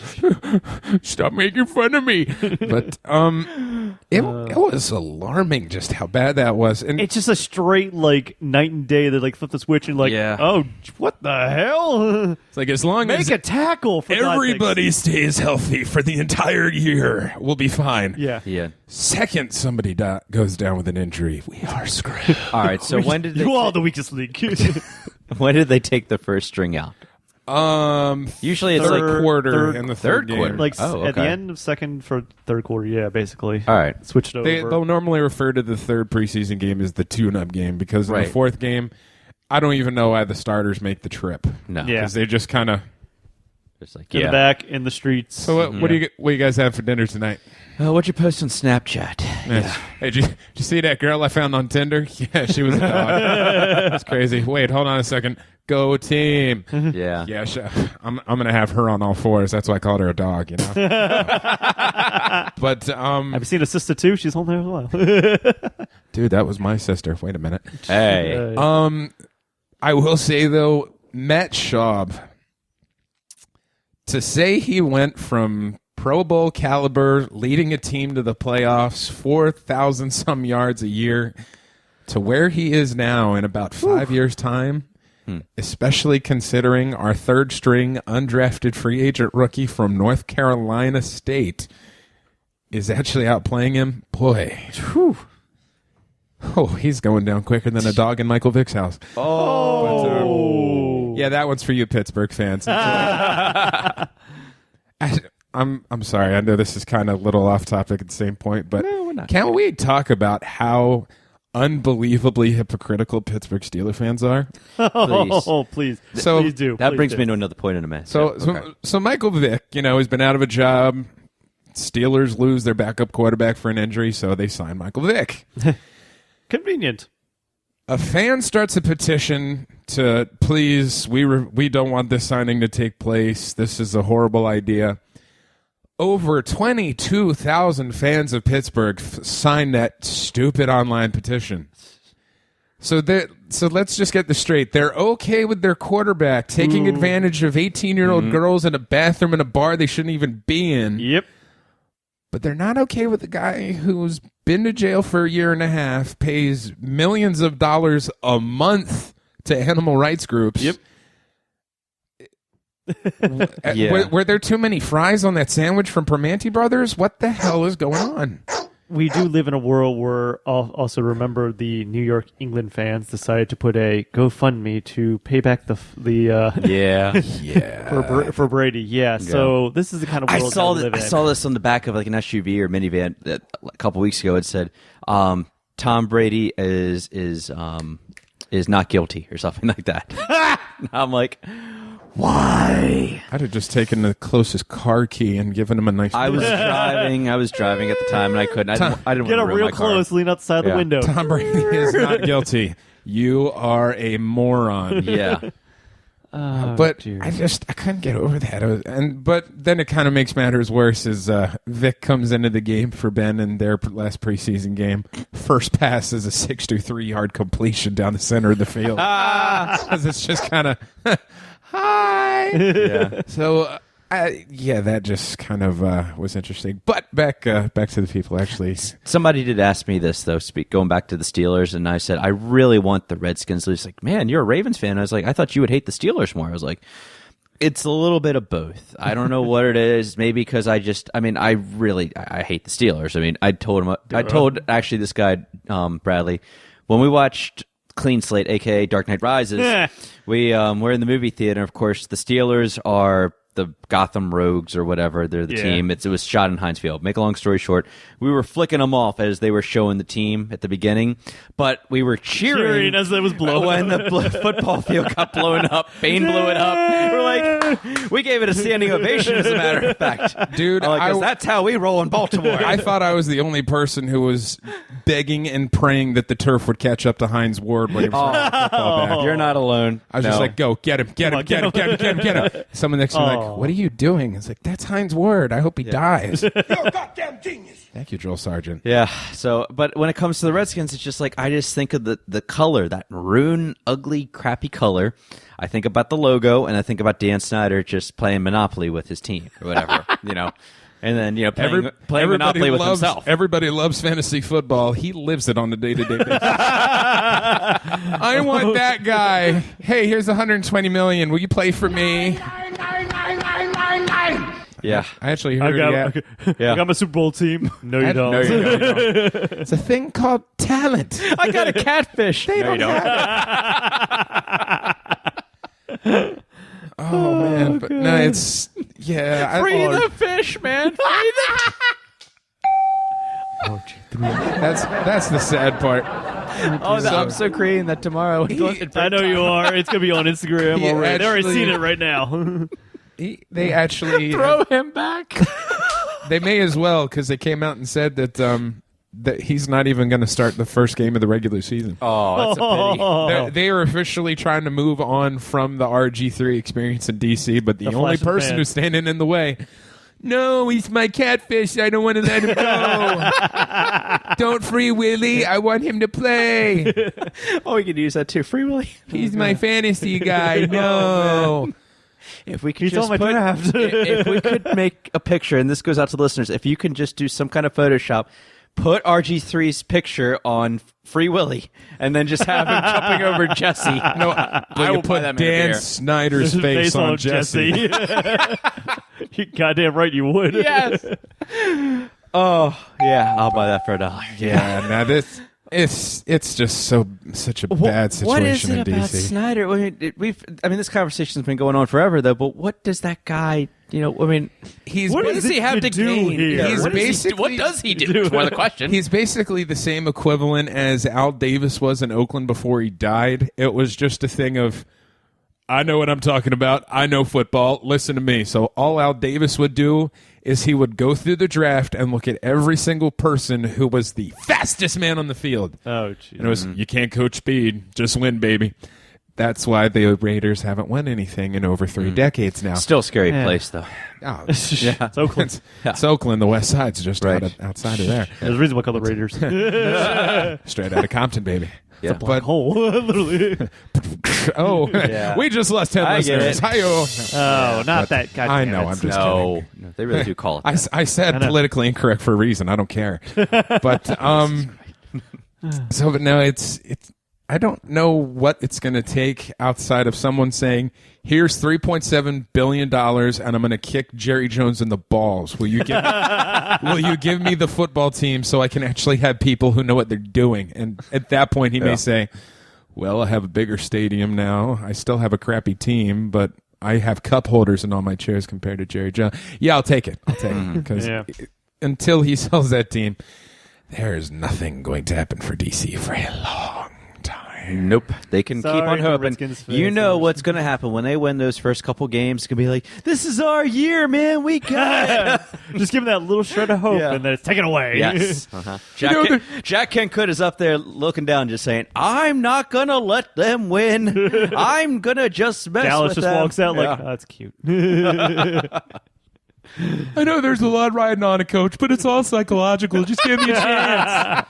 Stop making fun of me. But it was alarming just how bad that was. And It's just a straight like night and day. They like flip the switch and like, Yeah. oh, what the hell? it's like as long as Make a tackle for God's everybody stays healthy for the entire year, we'll be fine. sakes. Yeah. Yeah. Second somebody goes down with an injury, we are screwed. All right. So when did You are the weakest link. when did they take the first string out? Usually it's third like quarter in the third third quarter. game. like Oh, at the okay. end of second for third quarter. Yeah, basically. All right. Switched over. They'll normally refer to the third preseason game as the tune-up game because in Right. the fourth game, I don't even know why the starters make the trip. No. Yeah. Because they just kind of. Just like in the back in the streets. So what do you guys have for dinner tonight? What'd you post on Snapchat? Yeah. Hey, did you see that girl I found on Tinder? Yeah, she was a dog. That's crazy. Wait, hold on a second. Go team. Yeah. Yeah, I'm gonna have her on all fours. That's why I called her a dog. You know. But Have you seen a sister too? She's on there as well. dude, that was my sister. Wait a minute. Hey. I will say though, Matt Schaub, to say he went from Pro Bowl caliber, leading a team to the playoffs, 4,000 some yards a year, to where he is now in about 5 years' time, especially considering our third string undrafted free agent rookie from North Carolina State is actually outplaying him. Boy. Oh, he's going down quicker than a dog in Michael Vick's house. Oh. Yeah, that one's for you Pittsburgh fans. I'm sorry. I know this is kind of a little off topic at the same point, but can't we talk about how unbelievably hypocritical Pittsburgh Steelers fans are? Oh, please. So please do. That Please brings do. me to another point in a minute. So Michael Vick, he's been out of a job. Steelers lose their backup quarterback for an injury, so they sign Michael Vick. Convenient. A fan starts a petition to please, we don't want this signing to take place. This is a horrible idea. Over 22,000 fans of Pittsburgh signed that stupid online petition. So let's just get this straight. They're okay with their quarterback taking advantage of 18-year-old girls in a bathroom in a bar they shouldn't even be in. Yep. But they're not okay with the guy who's been to jail for a year and a half, pays millions of dollars a month to animal rights groups. Yep. Yeah. Were there too many fries on that sandwich from Permanente Brothers? What the hell is going on? We do live in a world where also remember the New York England fans decided to put a GoFundMe to pay back the yeah. Yeah. for Brady. Yeah. So this is the kind of world we live in. I saw this on the back of like an SUV or minivan that a couple weeks ago. It said Tom Brady is not guilty or something like that. I'm like, why? I'd have just taken the closest car key and given him a nice. I was driving at the time and I couldn't. I didn't Get want to up real close, lean outside the window. Tom Brady is not guilty. You are a moron. Yeah. But I couldn't get over that. But then it kind of makes matters worse as Vic comes into the game for Ben in their last preseason game. First pass is a 63-yard completion down the center of the field. 'Cause it's just kind of hi. Yeah. So that just kind of was interesting. But back to the people actually. Somebody did ask me this though. Going back to the Steelers, and I said I really want the Redskins. He's like, "Man, you're a Ravens fan." I was like, "I thought you would hate the Steelers more." I was like, "It's a little bit of both. I don't know what it is. Maybe because I hate the Steelers. I mean, I told actually this guy Bradley when we watched Clean Slate, aka Dark Knight Rises, we're in the movie theater. Of course, the Steelers are the Gotham Rogues or whatever. They're the team. It was shot in Heinz Field. Make a long story short, we were flicking them off as they were showing the team at the beginning, but we were cheering as it was blowing when the football field got blown up. Bane blew it up. We're like, we gave it a standing ovation, as a matter of fact. Dude, that's how we roll in Baltimore. I thought I was the only person who was begging and praying that the turf would catch up to Heinz Ward when he was throwing the football back. You're not alone. I was just like, go, get him. Someone next to me like, like, what are you doing? It's like, that's Heinz Ward. I hope he dies. You're a goddamn genius. Thank you, Joel Sargent. Yeah. So, but when it comes to the Redskins, it's just like I just think of the color, that maroon, ugly, crappy color. I think about the logo, and I think about Dan Snyder just playing Monopoly with his team or whatever, And then, playing Monopoly with himself. Everybody loves fantasy football. He lives it on a day-to-day basis. I want that guy. Hey, here's $120 million. Will you play for me? Yeah. I actually heard I got my Super Bowl team. No, you don't. No, you don't. It's a thing called talent. I got a catfish. They don't have it. Oh, man. But no, it's... Yeah. Free the fish, man. Free the... That's the sad part. I'm so creating that tomorrow. I know you are. It's going to be on Instagram He already. They've already actually- seen it right now. They actually... Throw him back. They may as well, because they came out and said that that he's not even going to start the first game of the regular season. Oh, that's a pity. They are officially trying to move on from the RG3 experience in DC, but the only Flash and person Pan. who's standing in the way... No, he's my catfish. I don't want to let him go. Don't free Willie. I want him to play. Oh, we could use that too. Free Willy. He's my fantasy guy. No. If we could He's just on my draft. if we could make a picture, and this goes out to listeners, if you can just do some kind of Photoshop, put RG3's picture on Free Willy, and then just have him jumping over Jesse. No, I will put Dan Snyder's face on Jesse. You goddamn right you would. Yes. Oh yeah, I'll buy that for $1. Yeah, now this it's just such a bad situation What is it in about DC. Snyder? This conversation's been going on forever, though. But what does that guy? He's What What does he have to do gain? here? He's What basically- does he do? Is more the question. He's basically the same equivalent as Al Davis was in Oakland before he died. It was just a thing of, I know what I'm talking about. I know football. Listen to me. So all Al Davis would do is he would go through the draft and look at every single person who was the fastest man on the field. Oh, jeez. And it was, you can't coach speed. Just win, baby. That's why the Raiders haven't won anything in over 3 decades now. Still a scary place, though. Oh, Yeah. It's Oakland. it's Oakland. The West Side's just Right. outside of there. There's a reason why I call the Raiders. Straight out of Compton, baby. Yeah. But Hole, literally. Yeah. we just lost 10 I get listeners. it. Hi-yo. Oh, not that. God I damn know. it. I'm just kidding. No, they really do call it. I said know. politically incorrect for a reason. I don't care. But but no, it's. I don't know what it's going to take outside of someone saying, "Here's $3.7 billion, and I'm going to kick Jerry Jones in the balls. Will you give me the football team so I can actually have people who know what they're doing?" And at that point, he may say, "Well, I have a bigger stadium now. I still have a crappy team, but I have cup holders in all my chairs compared to Jerry Jones." Yeah, I'll take it. Because Yeah. until he sells that team, there is nothing going to happen for DC for a long time. Nope. They can Sorry keep on to hoping. Redskins fans. You know what's going to happen when they win those first couple games. It's going to be like, this is our year, man. We got it. Just give him that little shred of hope, Yeah. and then it's taken away. Yes. Jack Kencoot is up there looking down, just saying, I'm not going to let them win. I'm going to just mess Dallas with just them. walks out like, Yeah. oh, that's cute. I know there's a lot riding on it, Coach, but it's all psychological. Just give me a chance.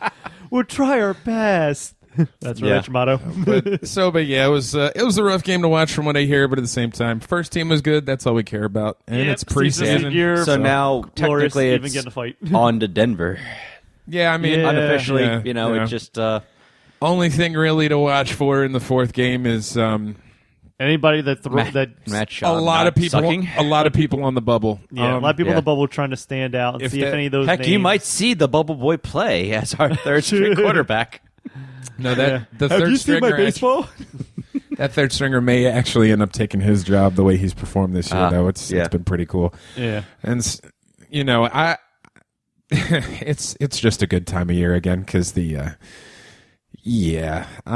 We'll try our best. That's Yeah. Rich motto. But yeah, it was a rough game to watch from what I hear, but at the same time, first team was good. That's all we care about, and it's preseason. Year, So now, glorious technically, even it's getting a fight. on to Denver. Yeah, I mean, Yeah. Unofficially, yeah. it just... only thing really to watch for in the fourth game is Anybody that Matt a Schaub lot not of people, sucking. a lot of people on the bubble. a lot of people in yeah. the bubble trying to stand out and If see if that- any of those Heck, names. you might see the Bubble Boy play as our third string quarterback. No, the Have third you seen my stringer. baseball? That third stringer may actually end up taking his job the way he's performed this year. Though it's been pretty cool. Yeah. And I it's just a good time of year again because I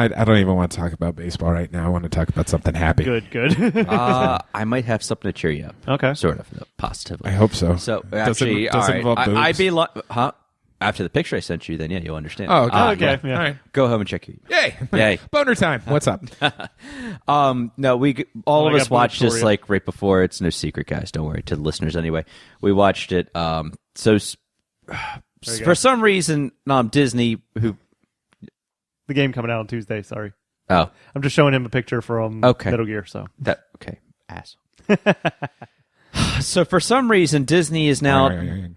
don't even want to talk about baseball right now. I want to talk about something happy. Good. I might have something to cheer you up. Okay. Sort of, positively. I hope so. So Does it- actually, does it all involve right. boobs? I'd be after the picture I sent you, then yeah, you'll understand. Oh, okay. okay. Yeah. All right. Go home and check your. Yay! Yay. Boner time. What's up? No, all I of us got watched boobs this for you. like right before. It's no secret, guys. Don't worry. To the listeners, anyway, we watched it. For some reason, Disney, who The game coming out on Tuesday. Sorry, oh I'm just showing him a picture from Okay. Metal Gear. So ass. So for some reason, Disney is now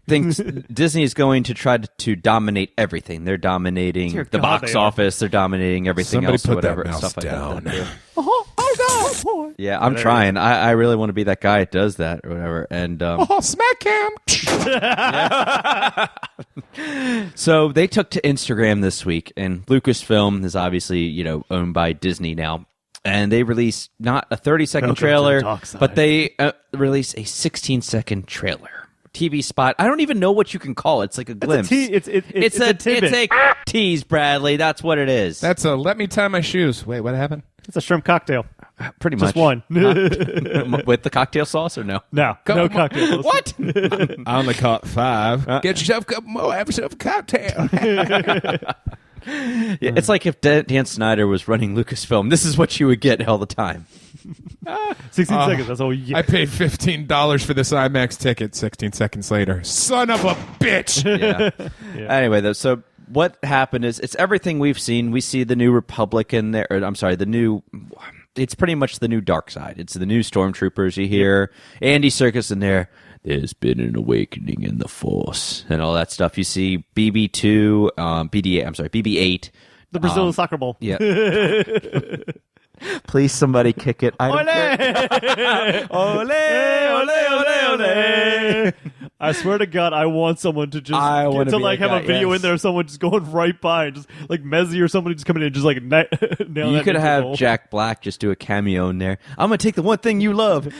thinks Disney is going to try to dominate everything. They're dominating Dear the God, box they are. office. They're dominating everything Somebody else or put that whatever mouse stuff like down. that. oh Yeah, I'm there trying. I really want to be that guy that does that or whatever. And Oh, smack him! so they took to Instagram this week, and Lucasfilm is obviously owned by Disney now, and they released not a 30-second Welcome to trailer, the dark side. but they released a 16-second trailer. TV spot. I don't even know what you can call it. It's like a glimpse. It's a tidbit. It's a tease, Bradley. That's what it is. That's a let me tie my shoes. Wait, what happened? It's a shrimp cocktail. pretty much Just one. with the cocktail sauce or no? No Come cocktail. on. What? I only caught 5. Get yourself a couple more. Have yourself a cocktail. Yeah, it's like if Dan Snyder was running Lucasfilm. This is what you would get all the time. 16 seconds. That's all you I get. paid $15 for this IMAX ticket. 16 seconds later, son of a bitch. Yeah. Anyway, though, so what happened is it's everything we've seen. We see the new Republic in there. Or, I'm sorry, the new. It's pretty much the new Dark Side. It's the new Stormtroopers. You hear Andy Serkis in there. There's been an awakening in the Force and all that stuff. You see BB2, BB8. The Brazilian soccer ball. Yeah. Please, somebody kick it. I don't care. Ole, ole, ole, ole. I swear to God, I want someone to just I wanna be like that have a guy, video yes. in there of someone just going right by and just like Mezzi or somebody just coming in and just like nail You that could into have goal. Jack Black just do a cameo in there. I'm going to take the one thing you love.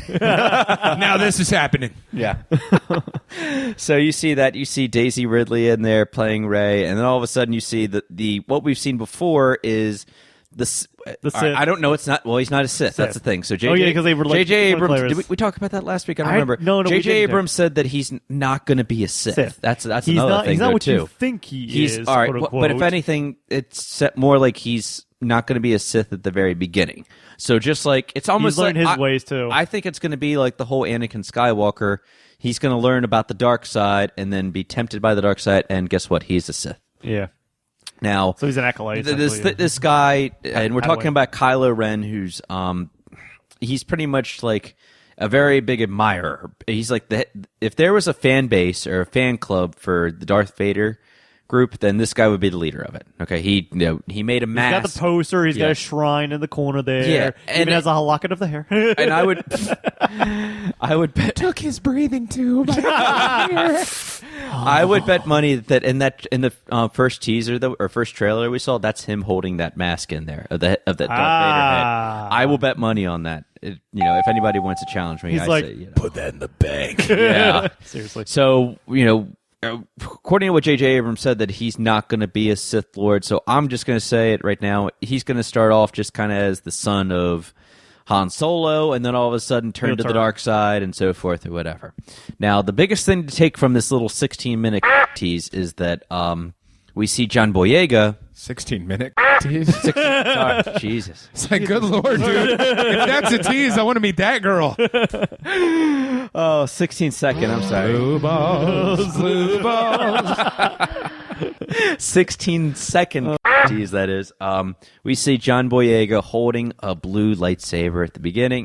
Now this is happening. Yeah. So you see that. You see Daisy Ridley in there playing Rey, and then all of a sudden you see the what we've seen before is the Sith. I don't know. It's not. Well, he's not a Sith. That's the thing. So JJ, Oh, yeah, 'cause they were, like, JJ Abrams. players. Did we talk about that last week? I don't I- remember. no, we JJ didn't. Abrams said that he's not going to be a Sith. That's He's another not, thing. He's not though, what too. you think he is. all right. quote But if unquote. anything, it's set more like he's not going to be a Sith at the very beginning. So just like it's almost he's learned like his ways too. I think it's going to be like the whole Anakin Skywalker. He's going to learn about the dark side and then be tempted by the dark side, and guess what? He's a Sith. yeah. Now, So he's an acolyte. this guy, and we're talking Padawan. about Kylo Ren, who's he's pretty much like a very big admirer. He's like if there was a fan base or a fan club for the Darth Vader group, then this guy would be the leader of it. Okay, he made a He's mask. got the poster. He's got Yeah. a shrine in the corner there. Yeah, Even and has a locket of the hair. and I would bet Took his breathing tube. I would bet money that in the first teaser or first trailer we saw, that's him holding that mask in there of that Darth Vader head. I will bet money on that. If anybody wants to challenge me, He's I like, say, Put that in the bank. yeah. Seriously. So according to what J.J. Abrams said, that he's not going to be a Sith Lord. So I'm just going to say it right now. He's going to start off just kind of as the son of Han Solo, and then all of a sudden turn to the dark side and so forth or whatever. Now, the biggest thing to take from this little 16-minute tease is that we see John Boyega. 16-minute tease. Sorry, Jesus. It's like, good lord, dude. If that's a tease, I want to meet that girl. Oh, 16-second. I'm sorry. Blue balls, blue balls. 16-second tease, that is. We see John Boyega holding a blue lightsaber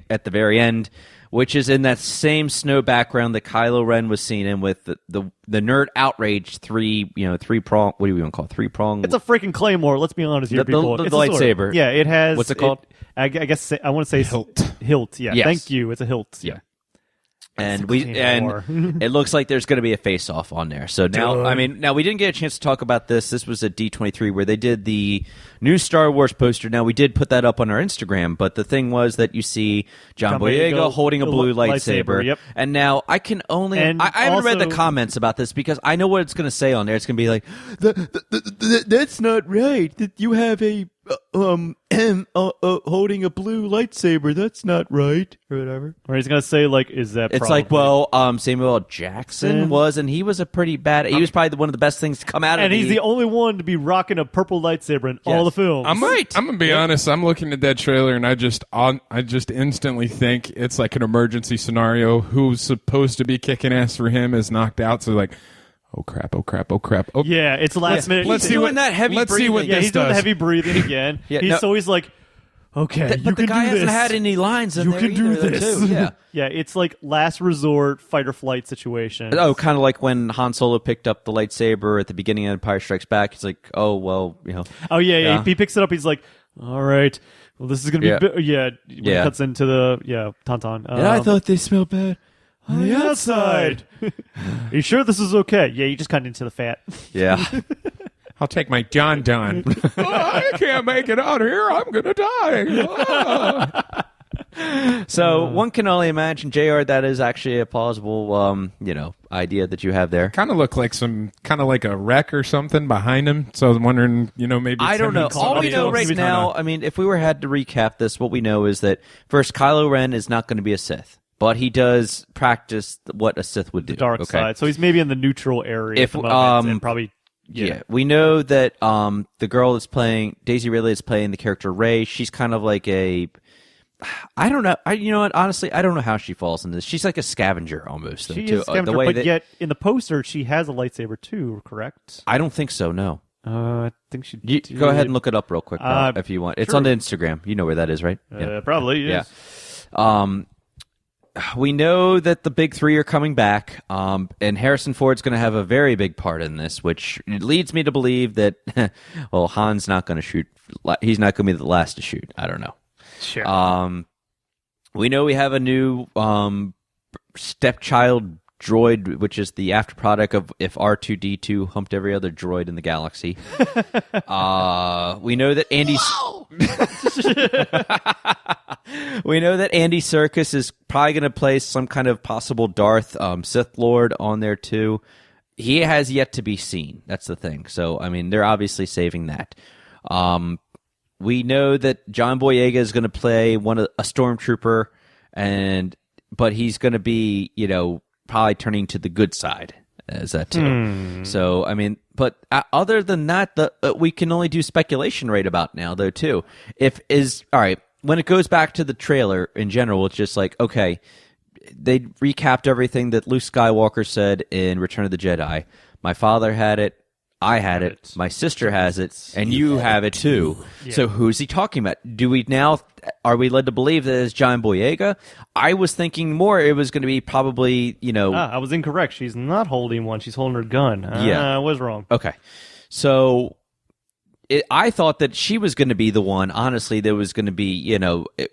at the very end, which is in that same snow background that Kylo Ren was seen in with the nerd outrage three prong. What do we want to call it? 3-prong? It's a freaking claymore. Let's be honest here, The- people. the It's a sword. lightsaber. Yeah, it has. What's it called? I guess I want to say Hilt. Hilt. Yeah. Yes. Thank you. It's a hilt. Yeah. And It's a claymore. it looks like there's going to be a face-off on there. So now, now we didn't get a chance to talk about this. This was at D23 where they did the new Star Wars poster. Now we did put that up on our Instagram, but the thing was that you see John Boyega holding a blue lightsaber. Yep. And now I can only And I haven't read the also- comments about this because I know what it's going to say on there. It's going to be like that's not right. That you have a holding a blue lightsaber. That's not right, or whatever. Or he's gonna say like, "Is that?" It's like, well, Samuel L. Jackson was, and he was a pretty bad. He was probably one of the best things to come out of. And he's the only one to be rocking a purple lightsaber in all the films. I'm gonna be honest. I'm looking at that trailer, and I just instantly think it's like an emergency scenario. Who's supposed to be kicking ass for him is knocked out. So like, oh crap! Oh crap! Oh crap! Oh yeah, it's last minute. Let's see what that heavy. Let's see what yeah, this he's doing does. the heavy breathing again. So he's like, okay, but the guy hasn't had any lines in You there can do either, this. too. Yeah. Yeah, it's like last resort fight or flight situation. Oh, kind of like when Han Solo picked up the lightsaber at the beginning of Empire Strikes Back. He's like, oh, well, Oh, yeah. He picks it up. He's like, all right, well, this is going to be... When it cuts into the... Tauntaun. I thought they smelled bad on the outside. Are you sure this is okay? Yeah, you just cut into the fat. Yeah. I'll take my Don. I can't make it out here. I'm gonna die. So one can only imagine, JR, that is actually a plausible, idea that you have there. Kind of look like a wreck or something behind him. So I was wondering, maybe it's I don't him know. and All somebody we know else. right now, I mean, if we had to recap this, what we know is that first, Kylo Ren is not going to be a Sith, but he does practice what a Sith would do. The dark side. So he's maybe in the neutral area at the moment, and probably. Yeah, we know that the girl that's playing Daisy Ridley is playing the character Rey. She's kind of like I don't know. You know what? Honestly, I don't know how she falls in this. She's like a scavenger almost. Though, she too. is a scavenger, but yet in the poster she has a lightsaber too. Correct? I don't think so. No. I think she. Go ahead and look it up real quick if you want. It's sure. on the Instagram. You know where that is, right? Probably. Yes. Yeah. We know that the big three are coming back, and Harrison Ford's going to have a very big part in this, which leads me to believe that, well, Han's not going to shoot. He's not going to be the last to shoot. I don't know. Sure. We know we have a new stepchild droid, which is the after product of if R2-D2 humped every other droid in the galaxy. We know that we know that Andy Serkis is probably going to play some kind of possible Darth Sith Lord on there too. He has yet to be seen. That's the thing. So, I mean, they're obviously saving that. We know that John Boyega is going to play a stormtrooper, but he's going to be, probably turning to the good side as that too. So, I mean, but other than that, we can only do speculation right about now, though, too. All right, when it goes back to the trailer in general, it's just like, okay, they recapped everything that Luke Skywalker said in Return of the Jedi. My father had it. I had it. My sister has it, and you have it too. Yeah. So who's he talking about? Are we led to believe that it's John Boyega? I was thinking more it was going to be probably, I was incorrect. She's not holding one. She's holding her gun. I was wrong. Okay. So I thought that she was going to be the one, honestly, that was going to be,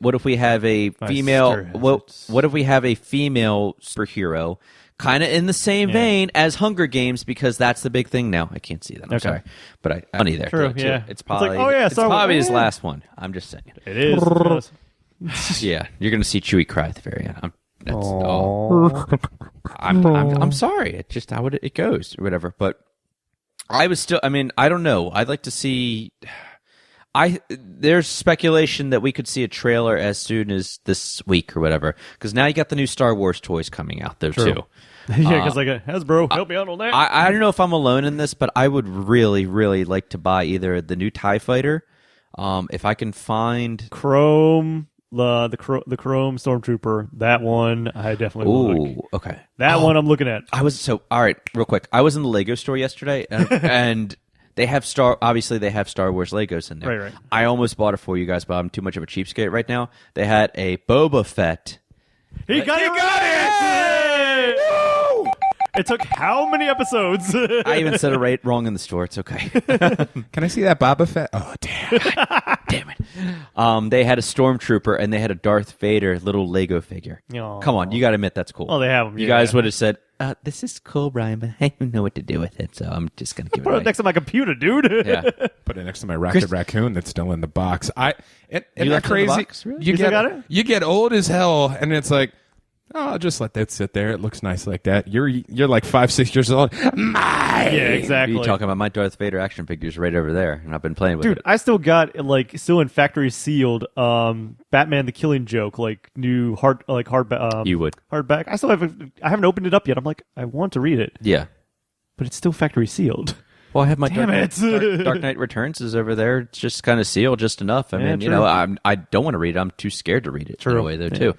what if we have a female, what if we have a female superhero kind of in the same vein as Hunger Games, because that's the big thing now. I can't see that. I'm sorry, but I funny there. True. Too. Yeah. It's probably it's probably his last one. I'm just saying. It is. Yeah, you're gonna see Chewie cry at the very end. I'm sorry. It's just how it goes or whatever. But I was still. I mean, I don't know. I'd like to see. There's speculation that we could see a trailer as soon as this week or whatever, because now you got the new Star Wars toys coming out there too. Yeah, because Hasbro, help me out on that. I don't know if I'm alone in this, but I would really, really like to buy either the new TIE Fighter, if I can find Chrome, the Chrome Stormtrooper. that one I definitely would like. Okay. That one I'm looking at. All right, real quick. I was in the Lego store yesterday, and they have Star Wars Legos in there. Right. I almost bought it for you guys, but I'm too much of a cheapskate right now. They had a Boba Fett. He got it! Woo! It took how many episodes? I even said it wrong in the store. It's okay. Can I see that Boba Fett? Oh, damn. Damn it. They had a Stormtrooper, and they had a Darth Vader little Lego figure. Aww. Come on, you got to admit that's cool. Oh, they have them. You guys would have said, this is cool, Brian, but I don't know what to do with it, so I'm just going to give it Put away. it next to my computer, dude. Yeah. Put it next to my Rocket Raccoon that's still in the box. Isn't that left it in the crazy? box? Really? You still got it? You get old as hell, and it's like, Oh, I'll just let that sit there. It looks nice like that. You're like 5-6 years old. Yeah, exactly. You talking about my Darth Vader action figures right over there, and I've been playing with Dude, it. I still got still in factory sealed Batman the Killing Joke, new You would. hardback. I haven't opened it up yet. I'm like, I want to read it, Yeah. but it's still factory sealed. Well, I have my Damn it. Dark Knight Returns is over there. It's just kind of sealed just enough. I mean, true. I don't want to read it. I'm too scared to read it in a way, though, Yeah. too.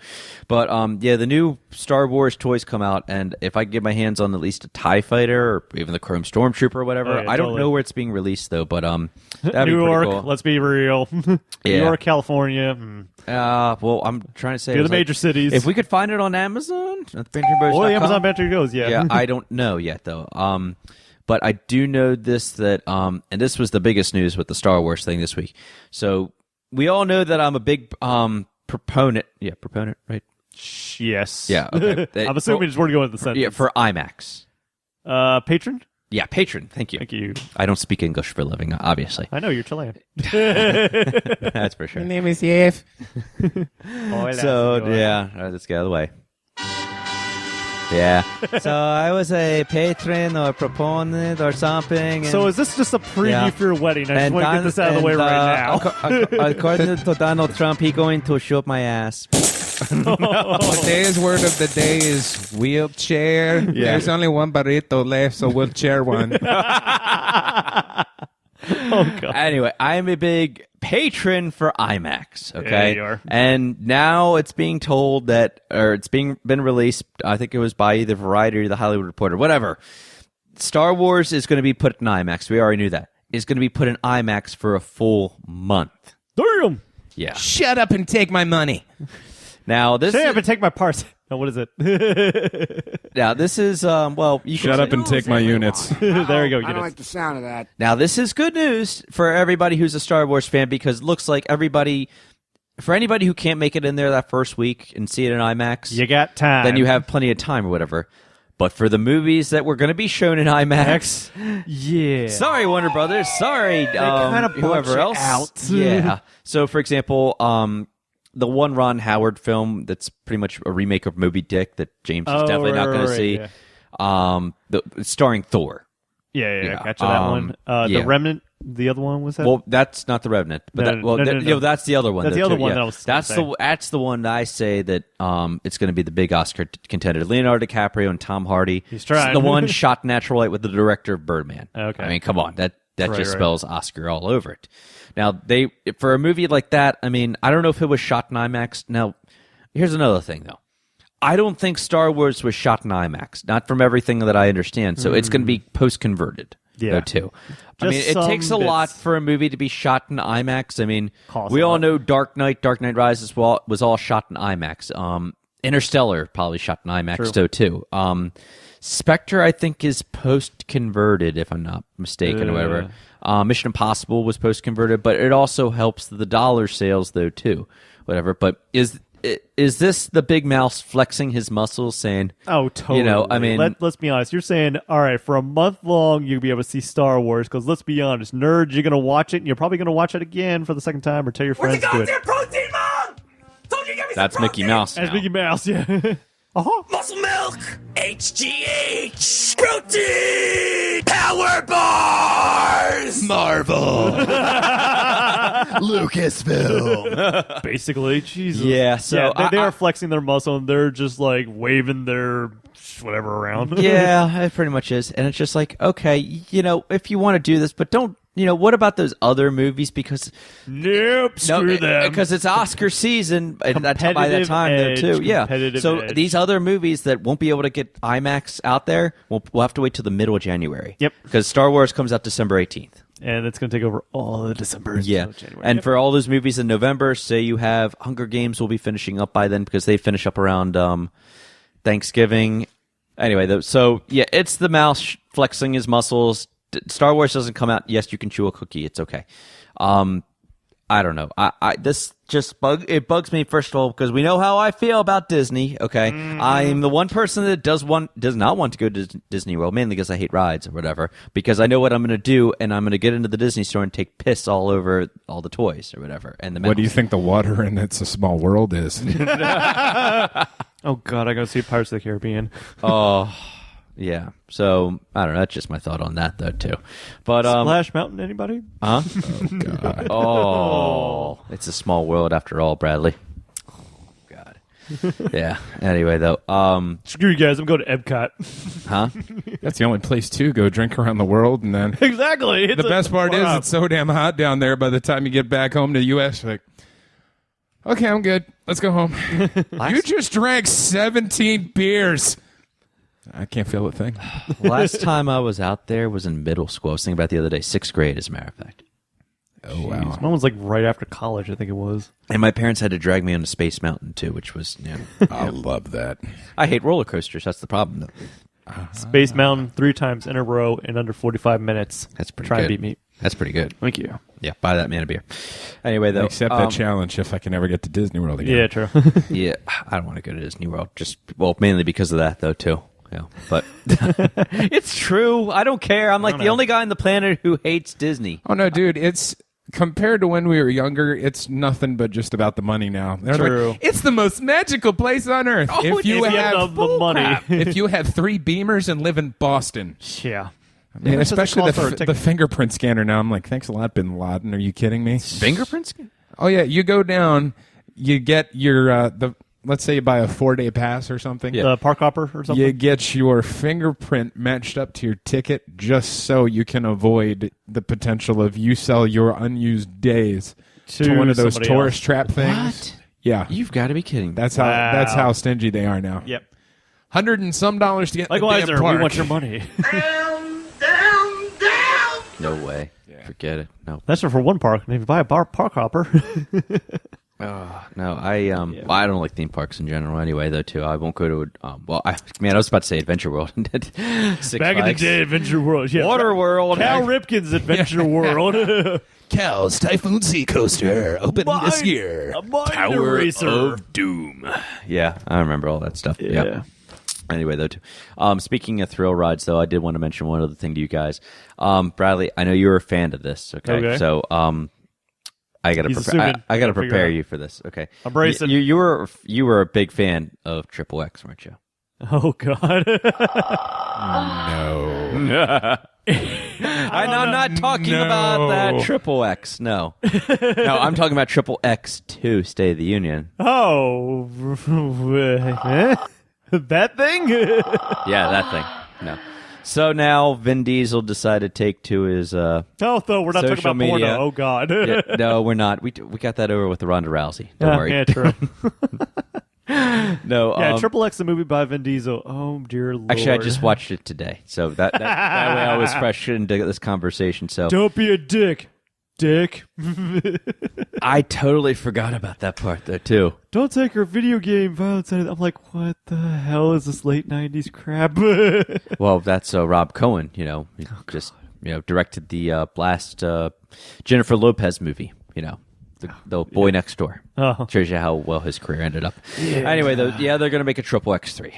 But, the new Star Wars toys come out, and if I can get my hands on at least a TIE Fighter or even the Chrome Stormtrooper or whatever, Oh, yeah, I don't totally. know where it's being released, though, but that'd New be pretty York, cool. let's be real. New Yeah. York, California. Well, I'm trying to say... Go it to was major cities. If we could find it on Amazon, at the BanterBros.com. Amazon banter goes, yeah. Yeah, I don't know yet though. But I do know that and this was the biggest news with the Star Wars thing this week. So we all know that I'm a big proponent. Yeah, proponent, right? Yes. Yeah. Okay. I'm assuming it's where to go with the sentence. Yeah, for IMAX. Patron? Yeah, patron. Thank you. Thank you. I don't speak English for a living, obviously. I know you're Chilean. That's for sure. name is Jeff. So yeah, let's get out of the way. Yeah. So I was a patron or proponent or something. So is this just a preview Yeah. for your wedding? I just want to get this out of the way right now. According to Donald Trump, he's going to shoot my ass. Today's word of the day is wheelchair. There's only one burrito left, so we'll share one. Oh, God. Anyway, I'm a big patron for IMAX. Okay, Yeah, you are. And now it's being told that, or it's been released. I think it was by either Variety or the Hollywood Reporter, whatever. Star Wars is going to be put in IMAX. We already knew that. It's going to be put in IMAX for a full month. Damn. Yeah. Shut up and take my money. Now this. Shut up and take my parts. No, what is it? Now this is well. You Shut can up and take my units. There you go. I don't Units. like the sound of that. Now, this is good news for everybody who's a Star Wars fan because it looks like for anybody who can't make it in there that first week and see it in IMAX, You got time. then you have plenty of time or whatever. But for the movies that were going to be shown in IMAX, Yeah. sorry, Warner Brothers, sorry, kinda bought whoever you else. out. Yeah. So, for example, the one Ron Howard film that's pretty much a remake of Moby Dick that James is definitely not going to see. Yeah. Starring Thor. Yeah, Yeah. gotcha that one. yeah. The Remnant, the other one was that? Well, that's not the Revenant, but No. that's the other one. That's though, the other too. one Yeah. that I was gonna say. That's the one that I say that it's going to be the big Oscar contender. Leonardo DiCaprio and Tom Hardy. He's trying. It's the one shot natural light with the director of Birdman. Okay. I mean, come on, that Right, just right. spells Oscar all over it. Now for a movie like that, I mean, I don't know if it was shot in IMAX. Now, here's another thing though. I don't think Star Wars was shot in IMAX, not from everything that I understand. So it's going to be post-converted, Yeah. though, too. I Just mean, it some takes a lot bits. for a movie to be shot in IMAX. I mean, Costs we a all lot. know Dark Knight Rises was all shot in IMAX. Interstellar probably shot in IMAX, though, too. Spectre, I think, is post-converted, if I'm not mistaken, or whatever. Mission Impossible was post-converted, but it also helps the dollar sales, though, too. Whatever. But is this the big mouse flexing his muscles, saying, Oh, totally. You know, I mean, let's be honest. You're saying, all right, for a month long, you'll be able to see Star Wars. Because let's be honest, nerds, you're going to watch it, and you're probably going to watch it again for the second time, or tell your friends to do it. protein, Mom? Told you to get me that's Mickey Mouse As now. Mickey Mouse, yeah. Uh-huh. Muscle milk, HGH, protein, power bars. Marvel. Lucasfilm. Basically, Jesus. Yeah, so they I- are flexing their muscle, and they're just like waving their whatever around. Yeah, it pretty much is. And it's just like, okay, you know, if you want to do this, but don't, you know, what about those other movies? Because Nope, screw them. because it's Oscar season and by that Competitive time there edge, too. Yeah. competitive So edge. these other movies that won't be able to get IMAX out there, we'll have to wait till the middle of January. Yep. Because Star Wars comes out December 18th. And it's going to take over all of December. Yeah. until January. And Yep. for all those movies in November, say you have Hunger Games will be finishing up by then because they finish up around Thanksgiving. Anyway, so yeah, it's the mouse flexing his muscles. Star Wars doesn't come out. Yes, you can chew a cookie. It's okay. I don't know. This just bugs me, first of all, because we know how I feel about Disney. Okay, I'm the one person that does not want to go to Disney World, mainly because I hate rides or whatever. Because I know what I'm going to do, and I'm going to get into the Disney store and take piss all over all the toys or whatever. And the What do you think the water in It's a Small World is? Oh God, I gotta see Pirates of the Caribbean. Oh. Yeah, so I don't know. That's just my thought on that, though, too. But Splash Mountain, anybody? huh? Oh, God. Oh, it's a small world after all, Bradley. God. Yeah. Anyway, though, Screw you guys. I'm going to Epcot. huh? That's the only place to go drink around the world. And then Exactly. the best part is it's so damn hot down there by the time you get back home to the U.S., you're like, okay, I'm good. Let's go home. You just drank 17 beers. I can't feel a thing. Last time I was out there was in middle school. I was thinking about it the other day, 6th grade, as a matter of fact. Oh, wow. Mine was like right after college, I think it was. And my parents had to drag me on to Space Mountain, too, which was, I love that. I hate roller coasters. That's the problem, though. Space Mountain 3 times in a row in under 45 minutes. That's pretty Try good. and beat me. That's pretty good. Thank you. Yeah, buy that man a beer. Anyway, though. Accept that challenge if I can ever get to Disney World again. Yeah, true. Yeah, I don't want to go to Disney World. Mainly because of that, though, too. Yeah, but it's true. I don't care. I'm like the only guy on the planet who hates Disney. Oh, no, dude. It's compared to when we were younger, it's nothing but just about the money now. They're True. like, it's the most magical place on earth. If you have the money. if you have 3 Beamers and live in Boston. Yeah. I mean, much does it especially cost for a the ticket? fingerprint scanner now. I'm like, thanks a lot, Bin Laden. Are you kidding me? Fingerprints? Oh, yeah. You go down, you get your, let's say you buy a 4-day pass or something. Yeah. Park hopper or something? You get your fingerprint matched up to your ticket just so you can avoid the potential of you sell your unused days to one of those somebody tourist else. trap things. What? Yeah. You've got to be kidding. That's Wow. how stingy they are now. Yep. $100 and some to get Like in the damn Weiser, we park. want your money. No way. Forget it. No. That's for one park. And if you buy a park hopper, No, I don't like theme parks in general anyway, though, too. I won't go to I was about to say Adventure World. Six back in the Flags. day, Adventure World. Yeah. Water World. Cal Ripken's Adventure World. Cal's Typhoon Sea Coaster opening this year. A mind Power eraser. of Doom. Yeah, I remember all that stuff. Yeah. Yep. Anyway, though, too. Speaking of thrill rides, though, I did want to mention one other thing to you guys. Bradley, I know you were a fan of this. Okay. So, I gotta He's prepare. assuming. I gotta Figure it prepare out. you for this. Okay. I'm bracing. You were a big fan of Triple X, weren't you? Oh, God. No. I'm not talking about that Triple X. No. No, I'm talking about Triple X2 State of the Union. Oh. That thing? Yeah, that thing. No. So now Vin Diesel decided to take to his. Oh, though, we're not talking Social about media. porno. Oh, God. Yeah, no, we're not. We got that over with the Ronda Rousey. Don't worry. Yeah, true. No. Yeah, Triple X, the movie by Vin Diesel. Oh, dear Lord. Actually, I just watched it today, so that way I was fresh into this conversation. So Don't be a dick. Dick. I totally forgot about that part though too. Don't take her video game violence. I'm like, what the hell is this late 90s crap? Well, that's Rob Cohen. He just directed the last Jennifer Lopez movie. The Boy Next Door. Oh. Shows you how well his career ended up. Anyway, they're going to make a Triple X3.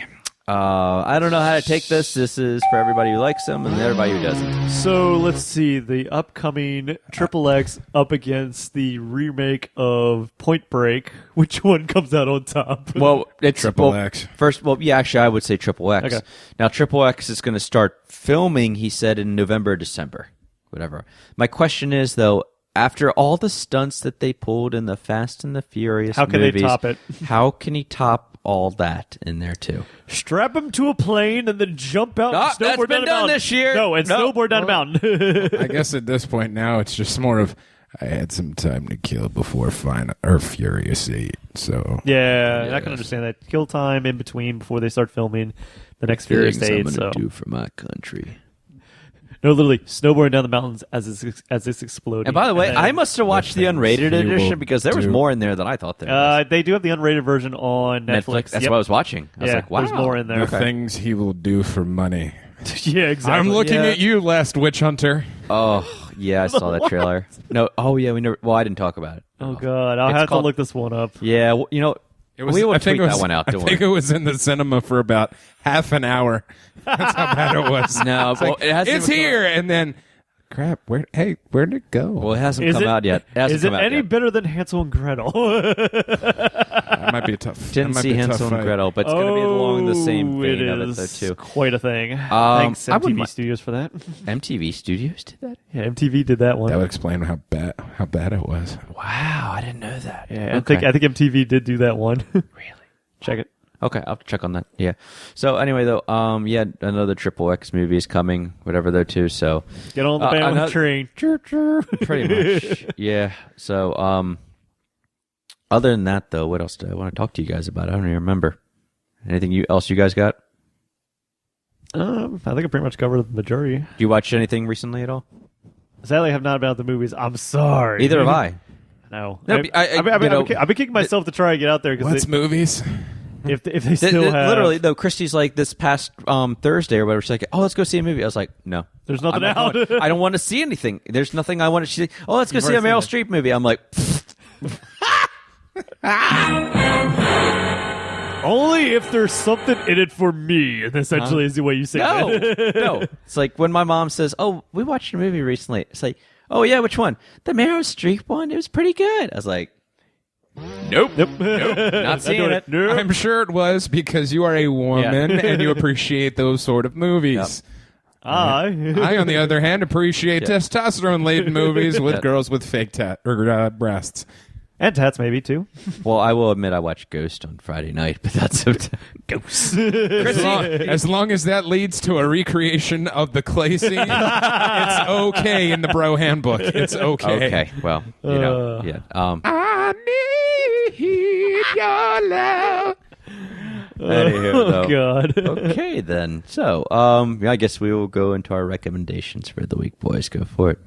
I don't know how to take this. This is for everybody who likes them and everybody who doesn't. So let's see. The upcoming Triple X up against the remake of Point Break. Which one comes out on top? Well, it's Triple X. First, actually, I would say Triple X. Okay. Now, Triple X is going to start filming, he said, in November or December. Whatever. My question is, though, after all the stunts that they pulled in the Fast and the Furious How can movies, they top it? How can he top all that in there, too? Strap him to a plane and then jump out and Ah, snowboard that's been down a done mountain. this year. No, and No. snowboard down a mountain. I guess at this point now it's just more of I had some time to kill before Furious 8. So Yeah, I can understand that. Kill time in between before they start filming the next Furious Things I'm 8. gonna So. do for my country. No, literally, snowboarding down the mountains as it's exploding. And by the way, then- I must have watched the things unrated he edition will because there was do. more in there than I thought there was. They do have the unrated version on Netflix. That's Yep. what I was watching. I was Yeah, like, wow. there's more in there. the things he will do for money. Yeah, exactly. I'm looking Yeah. at you, Last Witch Hunter. Oh, Yeah, I saw that trailer. No, oh yeah, we never. Well, I didn't talk about it. Oh god, I'll It's have called- to look this one up. Yeah, well, we will tweet that one out. I Don't think worry. it was in the cinema for about half an hour. That's how bad it was. No, It's well, like, it hasn't it's even come here, and then crap. Where'd it go? Well, it hasn't Is come it, out yet. is it any better than Hansel and Gretel? That might be a tough. that Didn't might see be a tough Hansel and fight. Gretel, but it's going to be along the same vein it of it, is though, too. quite a thing. Thanks I wouldn't MTV mi- Studios for that. MTV Studios did that? Yeah, MTV did that one. That would explain how bad it was. Wow, I didn't know that. Yeah, Okay. I think MTV did do that one. Really? Check it. Okay, I'll have to check on that. Yeah. So anyway, though, yeah, another Triple X movie is coming, whatever, though, too. So Get on the bandwagon another- train. Choo, choo. pretty much, yeah. So, other than that, though, what else do I want to talk to you guys about? I don't even remember. Anything else you guys got? I think I pretty much covered the majority. Do you watch anything recently at all? Sadly, I have not about the movies. I'm sorry. Either have I. No. No, I've been kicking myself to try and get out there What's because movies? if they still have Literally, though, Christy's like this past Thursday or whatever. She's like, "Oh, let's go see a movie." I was like, "No, There's nothing I'm not out." going. I don't want to see anything. There's nothing I want to." She's like, "Oh, let's go You've see a already Meryl seen Streep movie." I'm like, only if there's something in it for me. And essentially is the way you say "No, that. no." It's like when my mom says, "Oh, we watched a movie recently." It's like, "Oh yeah, which one? The Meryl Streep one. It was pretty good." I was like, Nope. "Not seeing it." Nope. I'm sure it was because you are a woman and you appreciate those sort of movies. I, on the other hand, appreciate testosterone-laden movies with Yeah. girls with fake breasts. And tats maybe too. Well, I will admit I watched Ghost on Friday night, but that's Ghosts. As long as that leads to a recreation of the clay scene, it's okay in the bro handbook. It's okay. okay. Well, yeah. I need your love. Anywho, Oh though. god. Okay, then. So, I guess we will go into our recommendations for the week, boys. Go for it.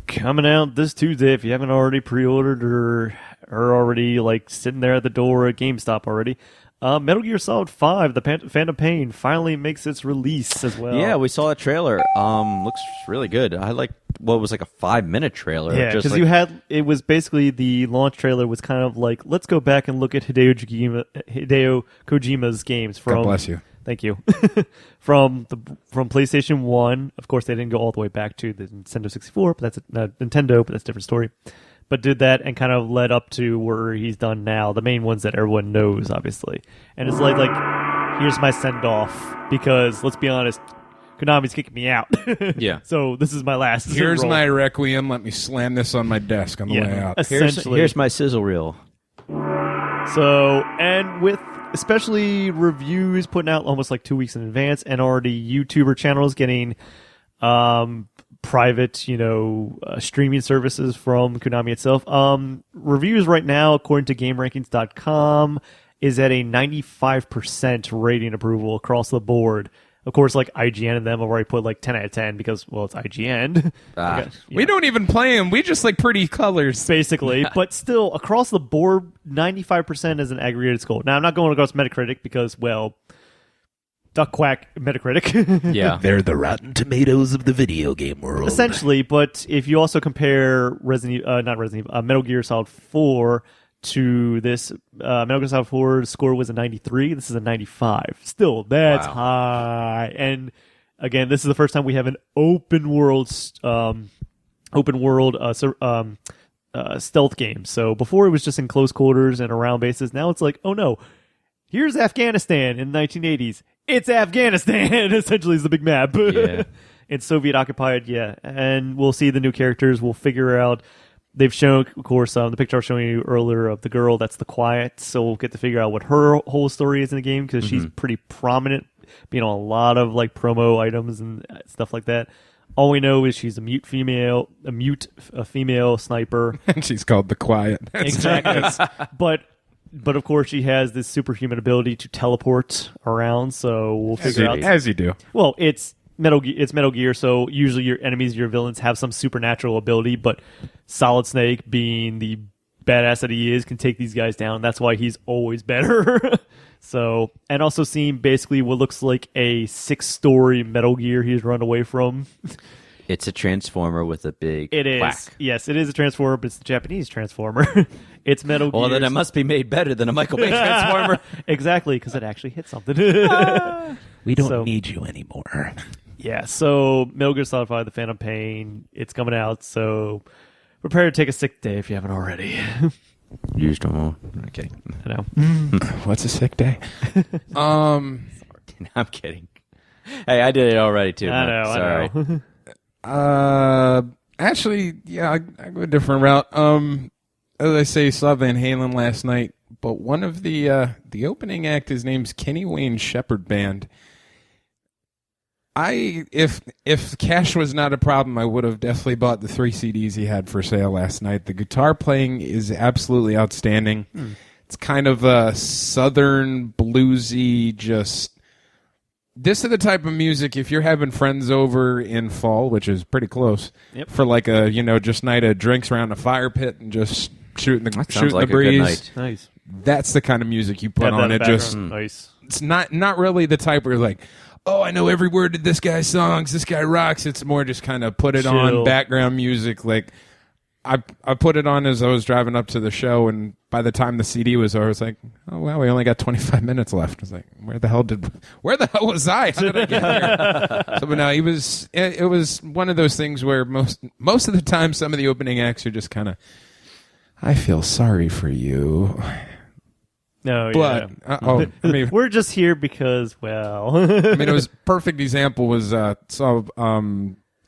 Coming out this Tuesday if you haven't already pre-ordered or are already like sitting there at the door at GameStop already. Metal Gear Solid 5, the Phantom Pain, finally makes its release as well. Yeah, we saw a trailer. Looks really good. I like what was like a 5-minute trailer. Yeah, just because like, it was basically the launch trailer was kind of like, let's go back and look at Hideo Kojima's games from. God bless you. Thank you. from PlayStation 1. Of course, they didn't go all the way back to the Nintendo 64, but that's Nintendo, but that's a different story. But did that and kind of led up to where he's done now, the main ones that everyone knows, obviously. And it's like here's my send-off, because, let's be honest, Konami's kicking me out. Yeah. So this is my last Here's role. my Requiem. Let me slam this on my desk on the way out. Essentially. here's my sizzle reel. So, and with especially reviews putting out almost like 2 weeks in advance, and already YouTuber channels getting private, streaming services from Konami itself. Reviews right now, according to GameRankings.com, is at a 95% rating approval across the board. Of course, like IGN and them have already put like 10 out of 10 because, well, it's IGN. We don't even play them. We just like pretty colors. Basically, but still, across the board, 95% is an aggregated score. Now, I'm not going across Metacritic because, well, duck quack Metacritic. Yeah. They're the Rotten Tomatoes of the video game world. Essentially, but if you also compare Metal Gear Solid 4 to this, Metal Gear Solid 4 score was a 93. This is a 95. Still, that's high. And again, this is the first time we have an open world stealth game. So before it was just in close quarters and around bases. Now it's like, oh no, here's Afghanistan in the 1980s. It's Afghanistan. Essentially, is the big map. Yeah. It's Soviet occupied. Yeah, and we'll see the new characters. We'll figure out. They've shown, of course, the picture I was showing you earlier of the girl. That's the Quiet. So we'll get to figure out what her whole story is in the game, because she's pretty prominent, being on a lot of like promo items and stuff like that. All we know is she's a mute female sniper. And she's called the Quiet. Exactly. But of course, she has this superhuman ability to teleport around. So we'll figure out. As you do. Well, it's Metal Gear, so usually your enemies, your villains, have some supernatural ability, but Solid Snake, being the badass that he is, can take these guys down. That's why he's always better. So, and also seeing basically what looks like a 6-story Metal Gear he's run away from. It's a transformer with a big It is. quack. Yes, it is a transformer, but it's the Japanese transformer. It's Metal Gear. Well, then it must be made better than a Michael Bay transformer. Exactly, because it actually hit something. We don't So- need you anymore. Yeah, so Metal Gear Solid 5, The Phantom Pain, it's coming out, so prepare to take a sick day if you haven't already. Used them. Okay. I know. What's a sick day? I'm kidding. Hey, I did it already too. I man. know, Sorry. I know. Actually, yeah, I go a different route. As I say, saw Van Halen last night, but one of the opening act, his name's Kenny Wayne Shepherd Band. If cash was not a problem, I would have definitely bought the 3 CDs he had for sale last night. The guitar playing is absolutely outstanding. It's kind of a southern bluesy, just this is the type of music if you're having friends over in fall, which is pretty close, for like a just night of drinks around a fire pit and just shooting the Sounds like a good breeze. night. Nice. That's the kind of music you put Have that on in it. the Just background. Nice. it's not really the type where you're like, oh, I know every word of this guy's songs. This guy rocks. It's more just kind of put it Chill. on background music. Like I put it on as I was driving up to the show, and by the time the CD was over, I was like, oh wow, we only got 25 minutes left. I was like, where the hell was I? How did I get here? So, but no, it was one of those things where most of the time, some of the opening acts are just kind of, I feel sorry for you. No, But yeah. I mean, We're just here because, well. I mean, it was perfect example was saw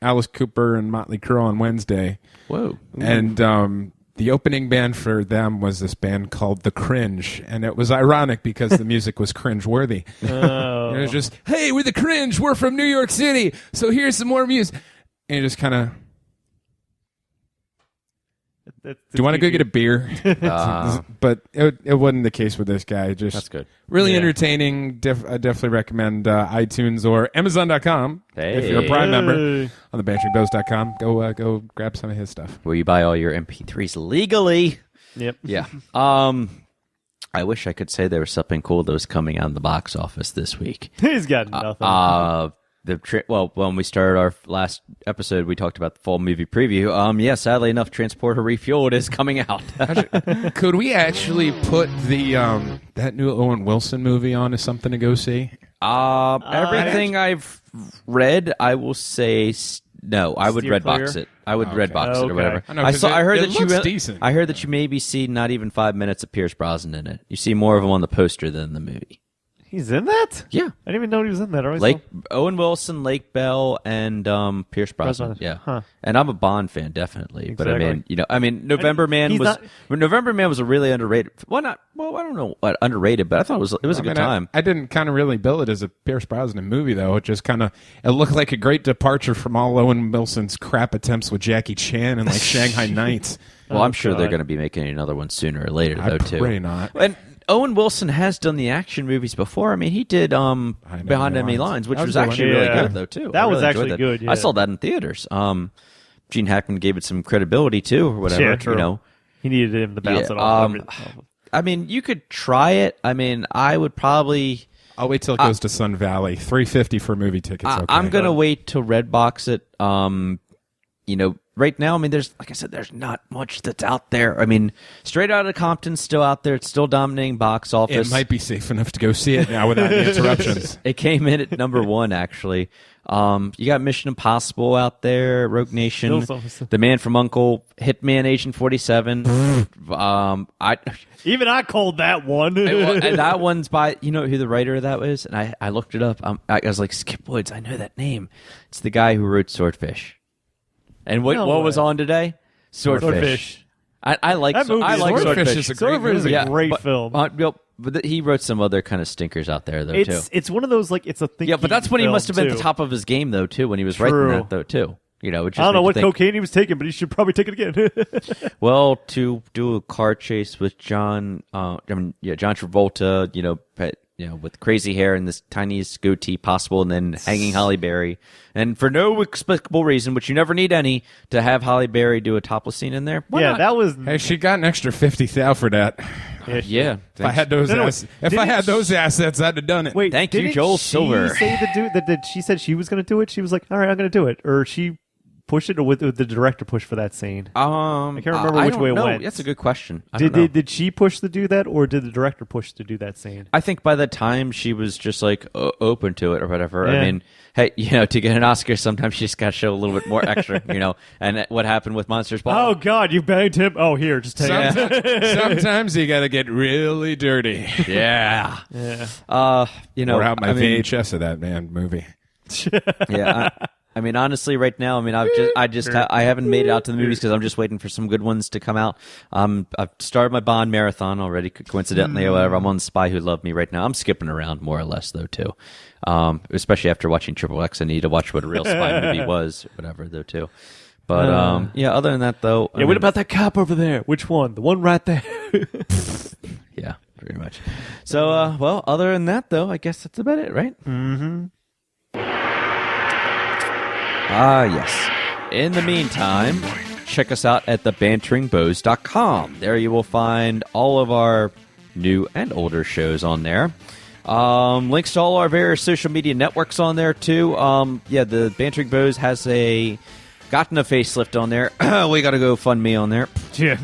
Alice Cooper and Motley Crue on Wednesday. Whoa. And the opening band for them was this band called The Cringe, and it was ironic because the music was cringe-worthy. Oh. It was just, hey, we're The Cringe, we're from New York City, so here's some more music. And you just kind of, do you want to go get a beer? But it wasn't the case with this guy. Just That's good. Really Yeah. entertaining. I definitely recommend iTunes or Amazon.com if you're a Prime member. Hey. On the BanteringBows.com, go grab some of his stuff. Where you buy all your MP3s legally. Yep. Yeah. I wish I could say there was something cool that was coming out in the box office this week. He's got nothing. When we started our last episode, we talked about the fall movie preview. Yeah, sadly enough, Transporter Refueled is coming out. Could we actually put the that new Owen Wilson movie on as something to go see? Everything I've read, I will say no. I would Steer Redbox clear? it. I would Redbox it Okay. or whatever. I know, 'cause I heard it that looks you decent. I heard that you maybe see not even 5 minutes of Pierce Brosnan in it. You see more of him on the poster than the movie. He's in that? Yeah. I didn't even know he was in that. I always Lake thought- Owen Wilson, Lake Bell, and Pierce Brosnan. Brosnan. Yeah, Huh. And I'm a Bond fan, definitely. But Exactly. I mean, November Man he's was not- November Man was a really underrated. Well, I don't know what underrated, but I thought it was a good time. I didn't kind of really bill it as a Pierce Brosnan movie, though. It just kind of it looked like a great departure from all Owen Wilson's crap attempts with Jackie Chan and like Shanghai Nights. Well, I'm sure they're God. going to be making another one sooner or later, I though. Too. pray not. And Owen Wilson has done the action movies before. I mean, he did Behind Enemy Lines, which That was was a good actually one. really Yeah. good, though, too. That I was really enjoyed actually that. good, yeah. I saw that in theaters. Gene Hackman gave it some credibility, too, or whatever. Yeah, true. You know, He needed him to bounce Yeah, it off. I mean, you could try it. I mean, I would probably. I'll wait till it goes to Sun Valley. $350 for movie tickets. Okay. I'm gonna wait till Redbox it. Right now, I mean, there's like I said, there's not much that's out there. I mean, Straight Outta Compton's still out there. It's still dominating box office. It might be safe enough to go see it now without any interruptions. It came in at number 1, actually. You got Mission Impossible out there, Rogue Nation, Still some- The Man from U.N.C.L.E., Hitman Agent 47. Even I called that one. And that one's by, you know who the writer of that was? And I looked it up. I was like, Skip Woods, I know that name. It's the guy who wrote Swordfish. And what No was way. on today? Swordfish. I like That movie I like Swordfish Swordfish. is a great Swordfish is a movie. great but, film. But he wrote some other kind of stinkers out there, though, too. It's one of those, like, it's a thing. Yeah, but that's when he must have been at too. the top of his game, though, too, when he was True. writing that, though, too. You know, which I don't know just what makes you think, cocaine he was taking, but he should probably take it again. well, to do a car chase with John Travolta, with crazy hair and this tiniest goatee possible, and then hanging Halle Berry, and for no explicable reason, which you never need any, to have Halle Berry do a topless scene in there. Why yeah, not? Oh, that was. Hey, she got an extra $50,000 for that. Yeah. If I had those, No, no, if didn't I had those assets, I'd have done it. Wait, Thank you, didn't Joel she Silver. Say the dude that she said she was going to do it. She was like, "All right, I'm going to do it," or she push it, or did the director push for that scene? I can't remember which way it went. That's a good question. I don't know. Did she push to do that, or did the director push to do that scene? I think by the time she was just like open to it or whatever. Yeah. I mean, hey, to get an Oscar, sometimes you just got to show a little bit more extra, And what happened with Monsters Ball? Oh God, you banged him. Oh, here, just take it. Sometimes you got to get really dirty. Yeah. Yeah. Or out my VHS of that movie. Yeah. I mean, honestly, right now, I mean, I haven't made it out to the movies because I'm just waiting for some good ones to come out. I've started my Bond marathon already, coincidentally, or whatever. I'm on Spy Who Loved Me right now. I'm skipping around more or less, though, too. Especially after watching Triple X, I need to watch what a real spy movie was, whatever, though, too. But other than that, though, what about that cop over there? Which one? The one right there. Yeah, pretty much. So, other than that, though, I guess that's about it, right? Mm-hmm. Yes. In the meantime, check us out at thebanteringbows.com. There you will find all of our new and older shows on there. Links to all our various social media networks on there, too. The Bantering Bows has gotten a facelift on there. We got to go fund me on there. Yeah.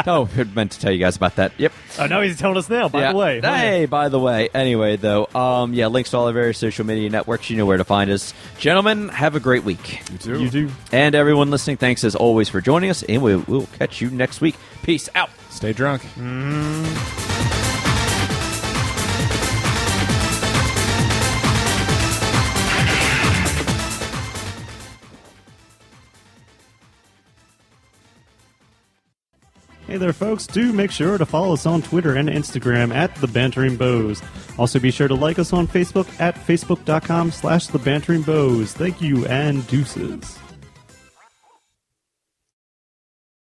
Oh, I meant to tell you guys about that. Yep. Oh, now he's telling us now, by the way. Hey, by the way. Anyway, though, links to all the various social media networks. You know where to find us. Gentlemen, have a great week. You too. You too. And everyone listening, thanks as always for joining us, and we'll catch you next week. Peace out. Stay drunk. Hey there, folks. Do make sure to follow us on Twitter and Instagram at The Bantering Bows. Also, be sure to like us on Facebook at facebook.com/The Bantering Bows. Thank you, and deuces.